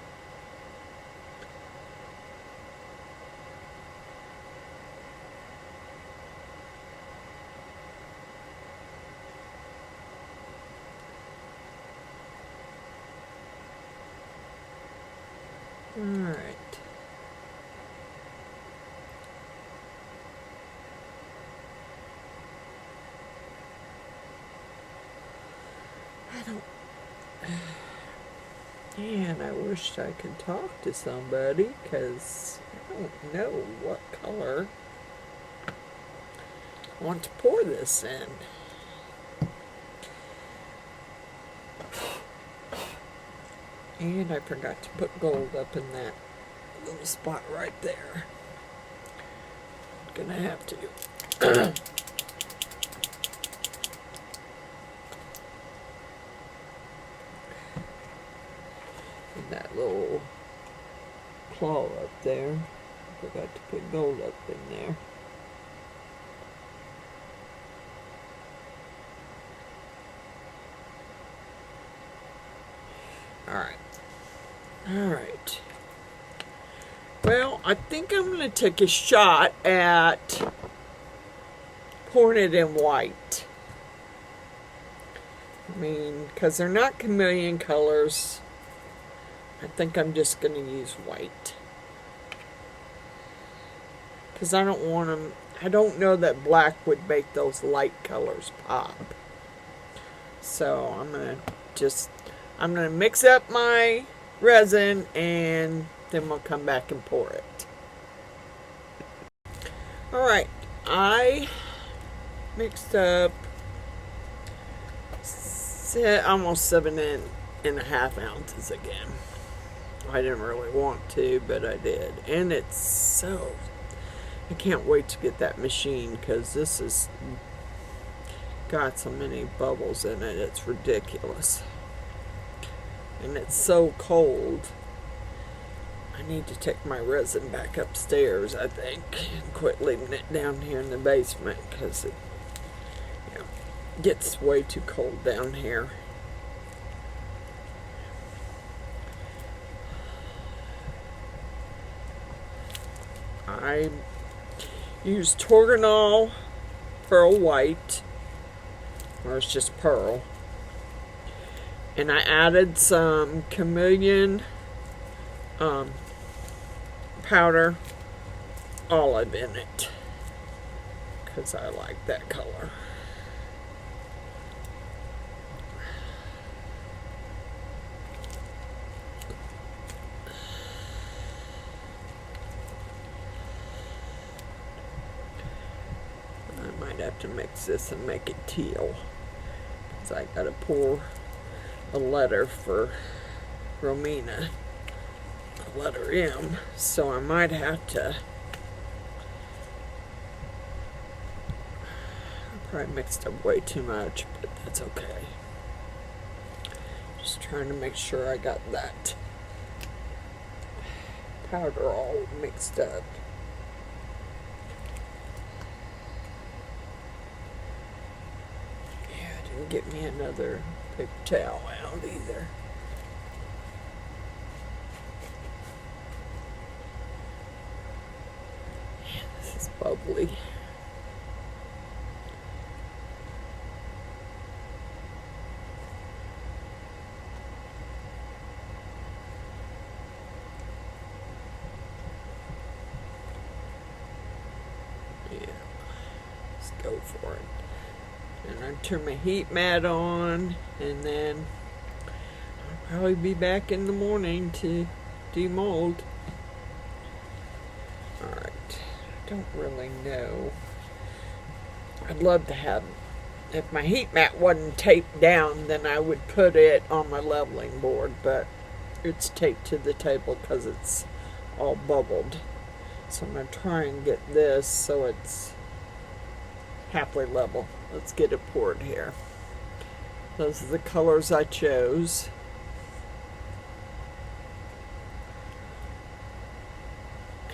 All right. Man, I wished I could talk to somebody, because I don't know what color I want to pour this in. And I forgot to put gold up in that little spot right there. Gonna have to. That little claw up there. Forgot to put gold up in there. Alright. Well, I think I'm going to take a shot at pouring it in white. I mean, because they're not chameleon colors. I think I'm just going to use white. Because I don't want them, I don't know that black would make those light colors pop. So I'm going to mix up my resin, and then we'll come back and pour it. Alright, I mixed up almost 7.5 ounces again. I didn't really want to, but I did. And it's so, I can't wait to get that machine, because this has got so many bubbles in it, it's ridiculous. And it's so cold. I need to take my resin back upstairs, I think, and quit leaving it down here in the basement, because it gets way too cold down here. I use Torginol Pearl White, or it's just pearl. And I added some Chameleon powder olive in it, because I like that color. I might have to mix this and make it teal, because I gotta pour a letter for Romina, a letter M, so I might have to Probably mixed up way too much, but that's okay. Just trying to make sure I got that powder all mixed up. Yeah, I didn't get me another paper towel out either. Yeah, this is bubbly. Go for it. And I turn my heat mat on, and then I'll probably be back in the morning to demold. Alright, I don't really know. I'd love to have, if my heat mat wasn't taped down, then I would put it on my leveling board, but it's taped to the table because it's all bubbled. So I'm going to try and get this so it's halfway level. Let's get it poured here. Those are the colors I chose.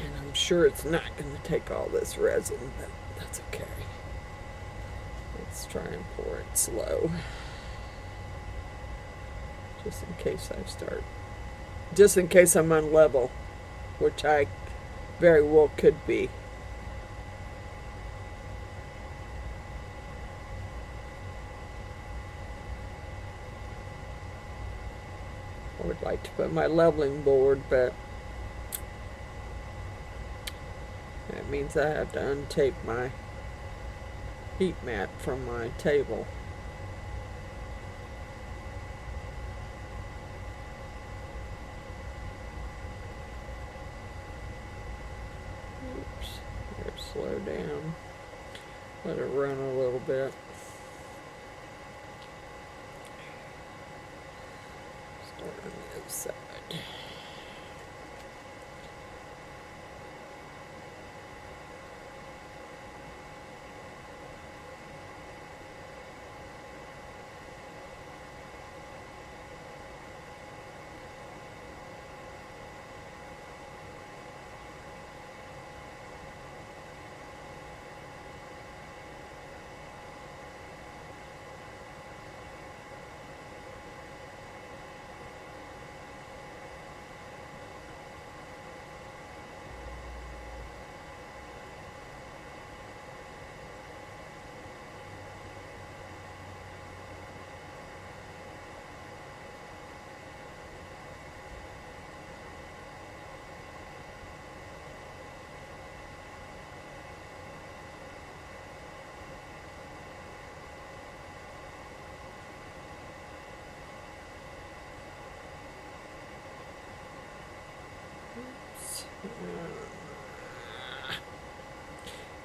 And I'm sure it's not going to take all this resin, but that's okay. Let's try and pour it slow. Just in case I start. Just in case I'm unlevel, which I very well could be. I would like to put my leveling board, but that means I have to untape my heat mat from my table. Oops, here, slow down. Let it run a little bit. Start on the other side.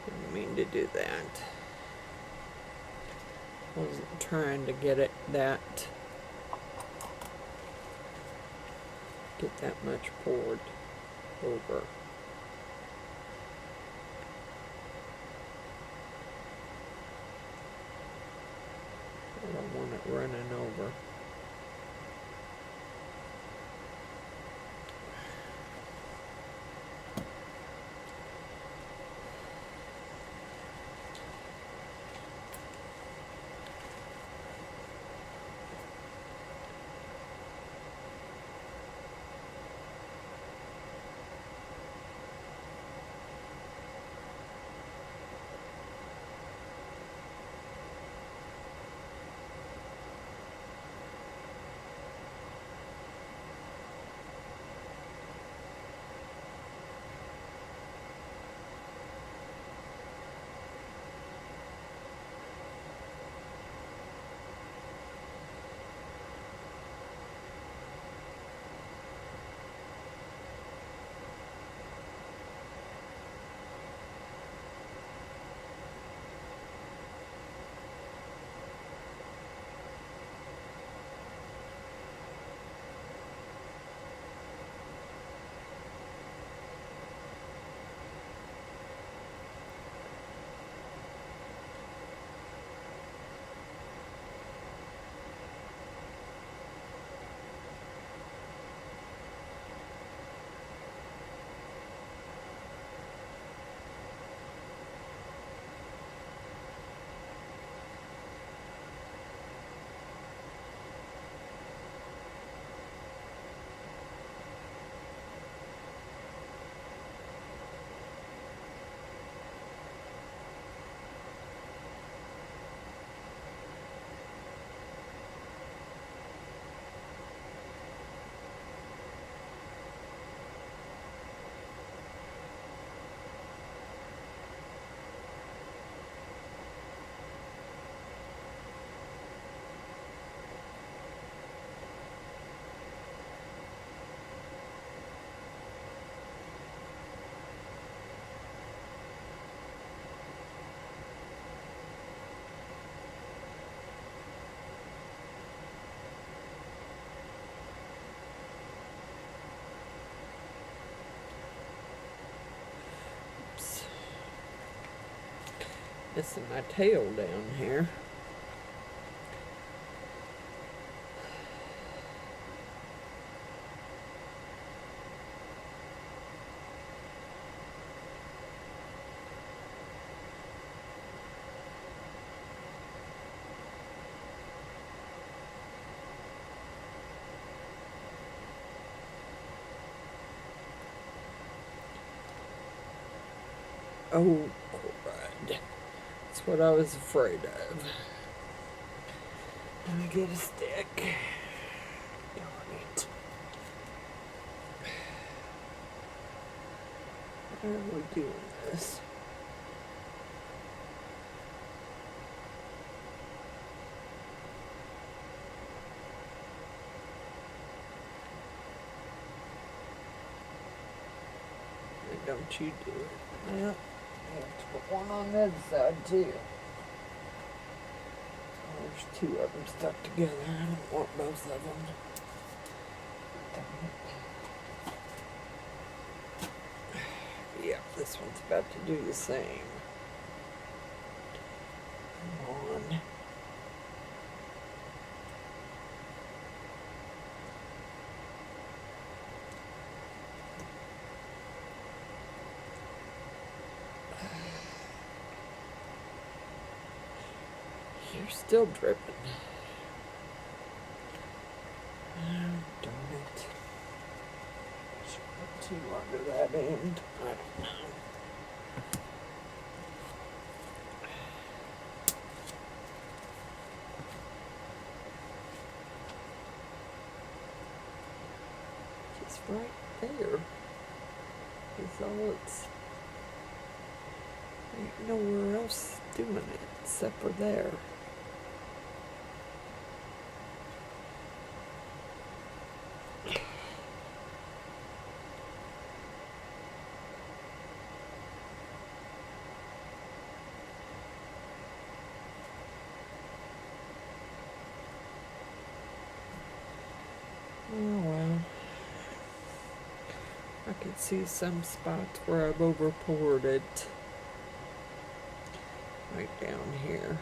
Didn't mean to do that. Wasn't trying to get that much poured over. I don't want it running over. missing my tail down here. Oh, crud. That's what I was afraid of. Let me get a stick. Darn it. Why are we doing this? Don't you do it. Yep. I have to put one on this side too. Oh, there's two of them stuck together. I don't want both of them. Yep, this one's about to do the same. Come on. You're still dripping. Oh, darn it. Should put two under that end. I don't know. Just right there is all it's. Ain't nowhere else doing it except for there. Oh well. I can see some spots where I've over poured it. Right down here.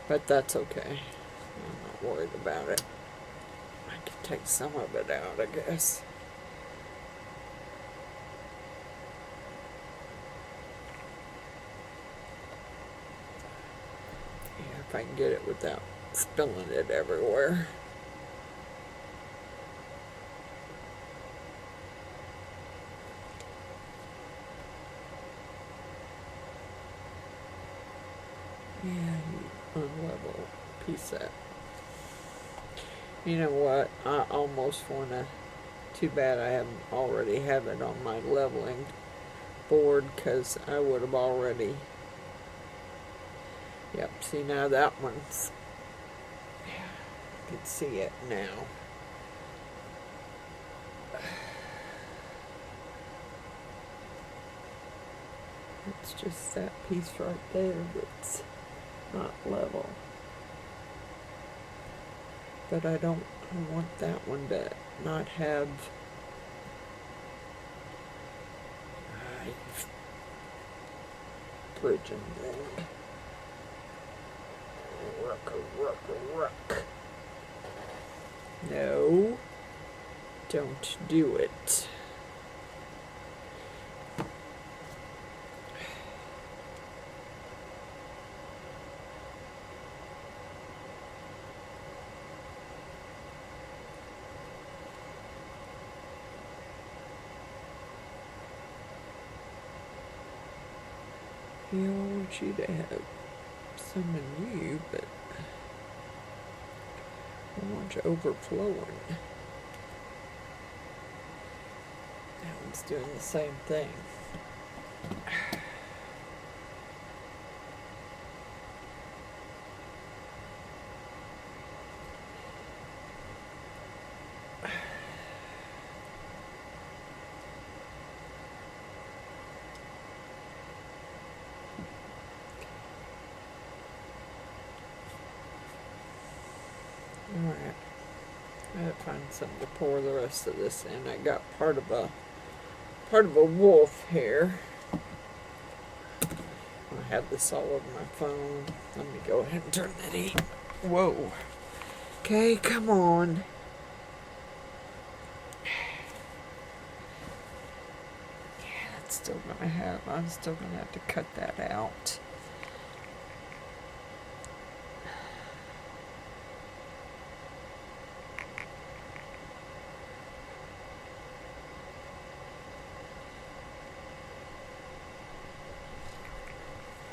But that's okay. I'm not worried about it. I can take some of it out, I guess. Yeah, if I can get it without spilling it everywhere. Yeah, you unlevel piece that. You know what? I almost want to. Too bad I haven't already have it on my leveling board, because I would have already. Yep, see now that one's. Yeah, I can see it now. It's just that piece right there that's not level. But I want that one to not have. Bridging thing. Ruck. No. Don't do it. I want you to have some in you, but I want you overflowing. That one's doing the same thing. Alright, I gotta find something to pour the rest of this in. I got part of a wolf here. I have this all over my phone. Let me go ahead and turn that heat. Whoa. Okay, come on. Yeah, it's still gonna have, I'm still gonna have to cut that out.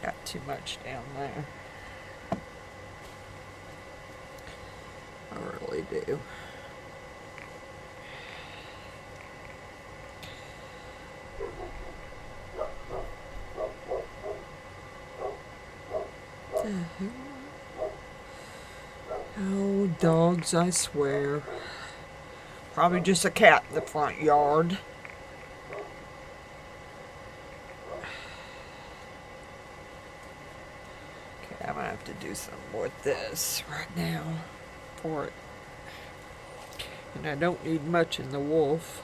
Got too much down there. I really do. Oh, dogs, I swear. Probably just a cat in the front yard. Okay, I'm gonna have to do something with this right now for it. And I don't need much in the wolf.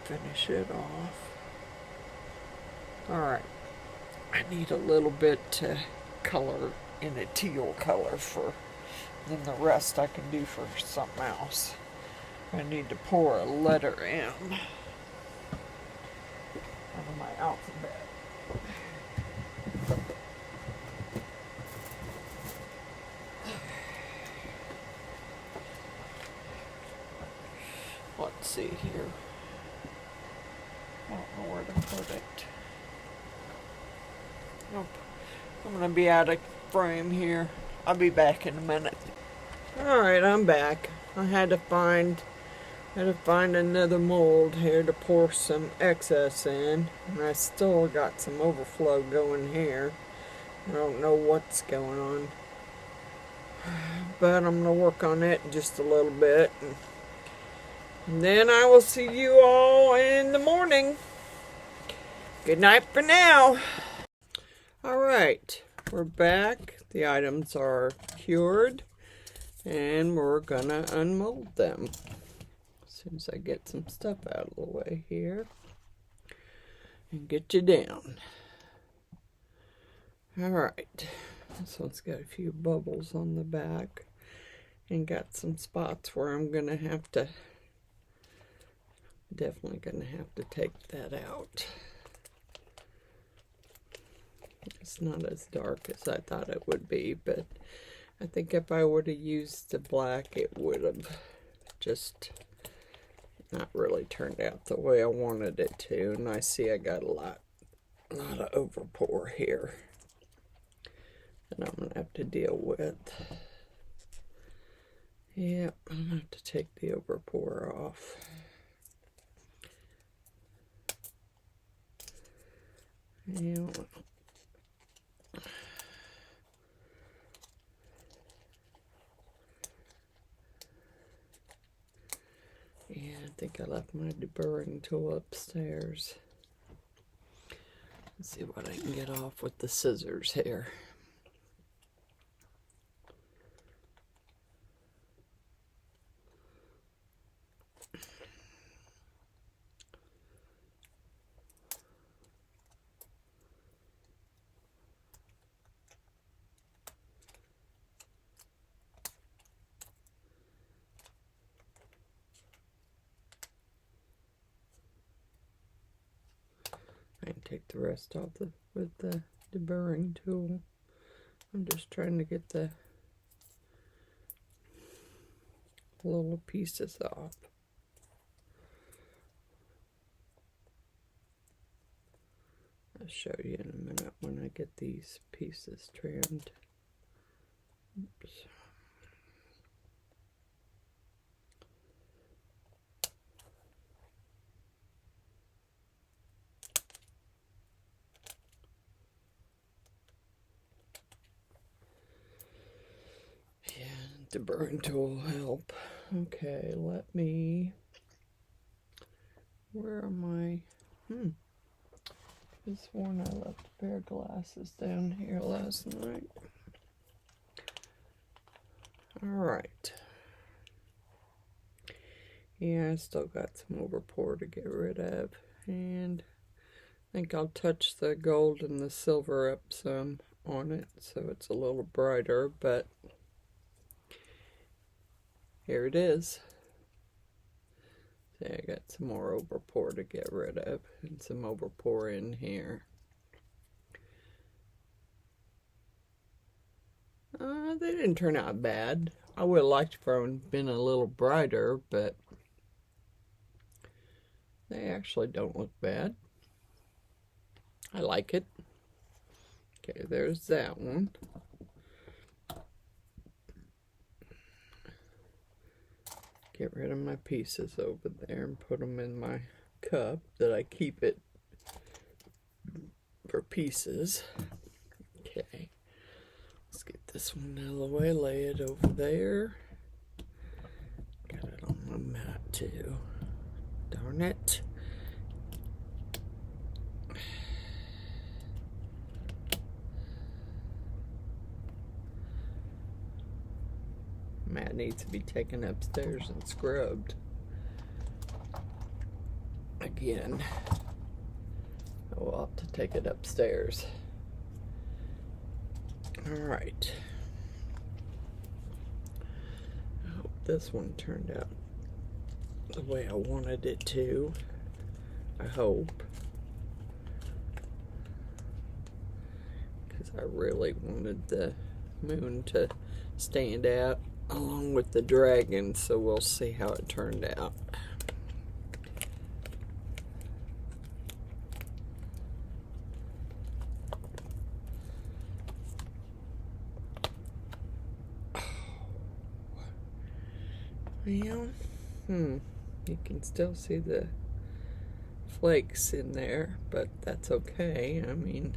Finish it off. Alright, I need a little bit to color in a teal color for, then the rest I can do for something else. I need to pour a letter in out of my alphabet. Let's see here. I don't know where to put it. Nope. I'm gonna be out of frame here. I'll be back in a minute. Alright, I'm back. I had to find another mold here to pour some excess in. And I still got some overflow going here. I don't know what's going on. But I'm gonna work on it just a little bit. And then I will see you all in the morning. Good night for now. Alright, we're back. The items are cured. And we're gonna unmold them. As soon as I get some stuff out of the way here. And get you down. Alright. This one's got a few bubbles on the back. And got some spots where I'm gonna have to, definitely gonna have to take that out. It's not as dark as I thought it would be, but I think if I would have used the black, it would have just not really turned out the way I wanted it to. And I see I got a lot of overpour here that I'm gonna have to deal with. Yep, I'm gonna have to take the overpour off. Yeah. Yeah, I think I left my deburring tool upstairs. Let's see what I can get off with the scissors here. I can take the rest off with the deburring tool. I'm just trying to get the little pieces off. I'll show you in a minute when I get these pieces trimmed. Oops. The burn tool will help. Okay, let me, where am I? This one I left a pair of glasses down here last night. Alright. Yeah, I still got some overpour to get rid of. And I think I'll touch the gold and the silver up some on it so it's a little brighter, but here it is. See, I got some more overpour to get rid of and some overpour in here. They didn't turn out bad. I would have liked for them to have been a little brighter, but they actually don't look bad. I like it. Okay, there's that one. Get rid of my pieces over there and put them in my cup that I keep it for pieces. Okay. Let's get this one out of the way, lay it over there. Got it on my mat too. Darn it. Mat needs to be taken upstairs and scrubbed. Again. I'll have to take it upstairs. Alright. I hope this one turned out the way I wanted it to. I hope. Because I really wanted the moon to stand out along with the dragon, so we'll see how it turned out. Well, you can still see the flakes in there, but that's okay. I mean,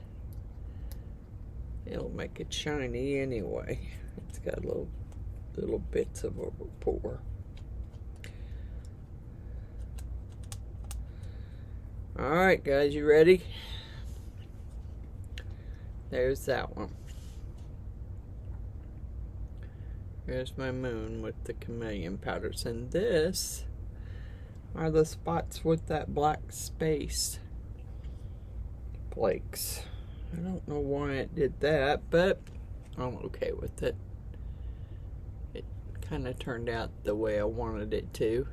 it'll make it shiny anyway. It's got little bits of overpour. Alright guys, you ready? There's that one. There's my moon with the chameleon powders, and this are the spots with that black space. Flakes. I don't know why it did that, but I'm okay with it. It kind of turned out the way I wanted it to.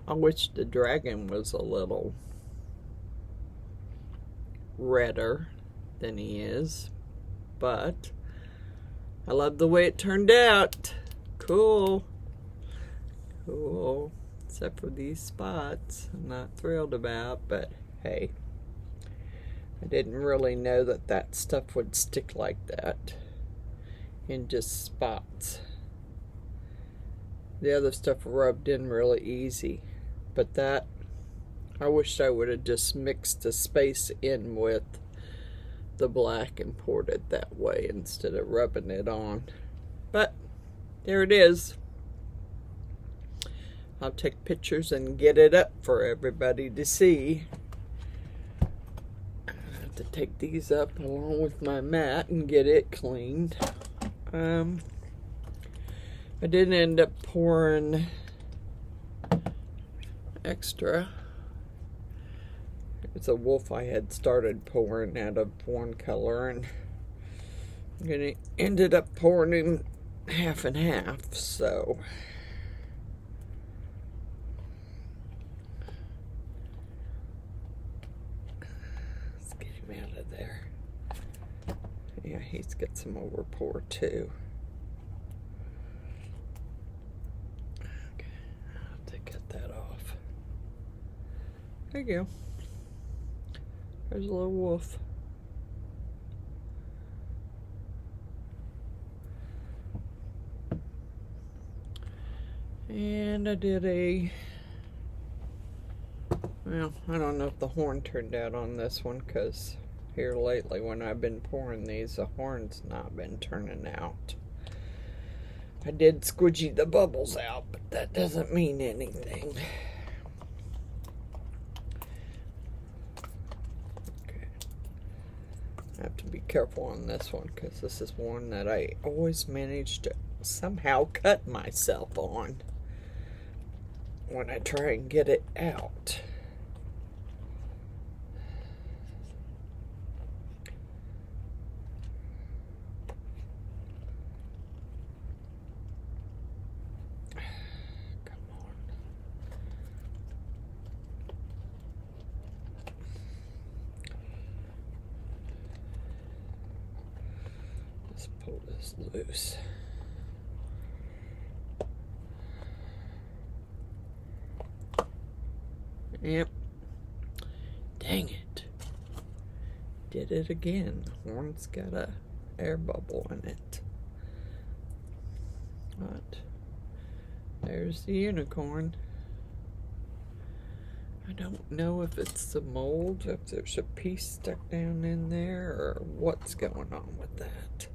I wish the dragon was a little redder than he is, but I love the way it turned out. Cool. Cool. Except for these spots I'm not thrilled about, but hey. I didn't really know that that stuff would stick like that in just spots. The other stuff rubbed in really easy, but that, I wish I would have just mixed the space in with the black and poured it that way instead of rubbing it on. But there it is. I'll take pictures and get it up for everybody to see. I have to take these up along with my mat and get it cleaned. I did end up pouring extra. It's a wolf I had started pouring out of one color, and it ended up pouring in half and half, so let's get him out of there. Yeah, he's got some overpour too. Okay, I'll have to get that off. There you go. There's a little wolf. And I did well, I don't know if the horn turned out on this one, because here lately when I've been pouring these, the horn's not been turning out. I did squidgy the bubbles out, but that doesn't mean anything. be careful on this one because this is one that I always manage to somehow cut myself on when I try and get it out. Pull this loose. Yep. Dang it. Did it again. The horn's got a air bubble in it. But there's the unicorn. I don't know if it's the mold, if there's a piece stuck down in there, or what's going on with that.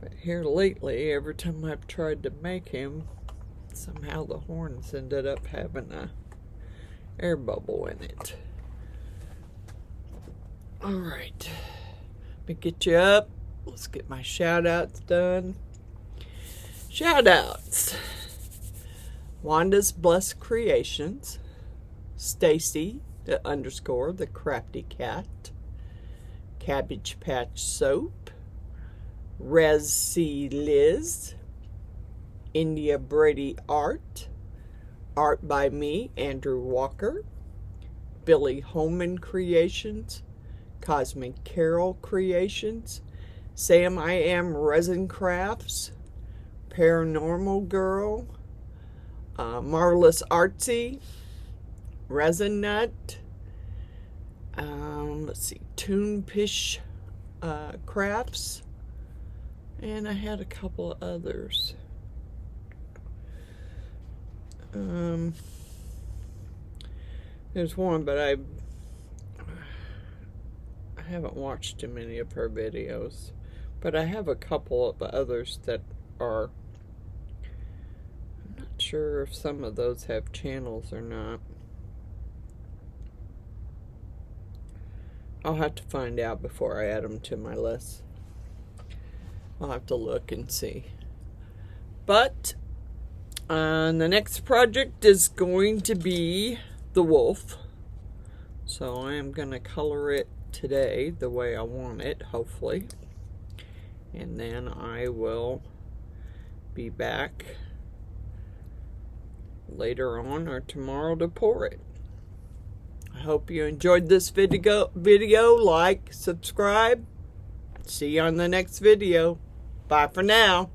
But here lately, every time I've tried to make him, somehow the horns ended up having a air bubble in it. Alright, let me get you up. Let's get my shout outs done. Shout outs. Wanda's Blessed Creations, Stacy, the crafty cat, Cabbage Patch Soap, Resin Liz, India Brady Art, Art by me, Andrew Walker, Billy Holman Creations, Cosmic Carol Creations, Sam I Am Resin Crafts, Paranormal Girl, Marvelous Artsy, Resin Nut, let's see, Toonpish Crafts, and I had a couple of others. There's one, but I haven't watched too many of her videos. But I have a couple of others that are, I'm not sure if some of those have channels or not. I'll have to find out before I add them to my list. I'll have to look and see. But the next project is going to be the wolf. So I am going to color it today the way I want it, hopefully. And then I will be back later on or tomorrow to pour it. I hope you enjoyed this video. Like, subscribe. See you on the next video. Bye for now.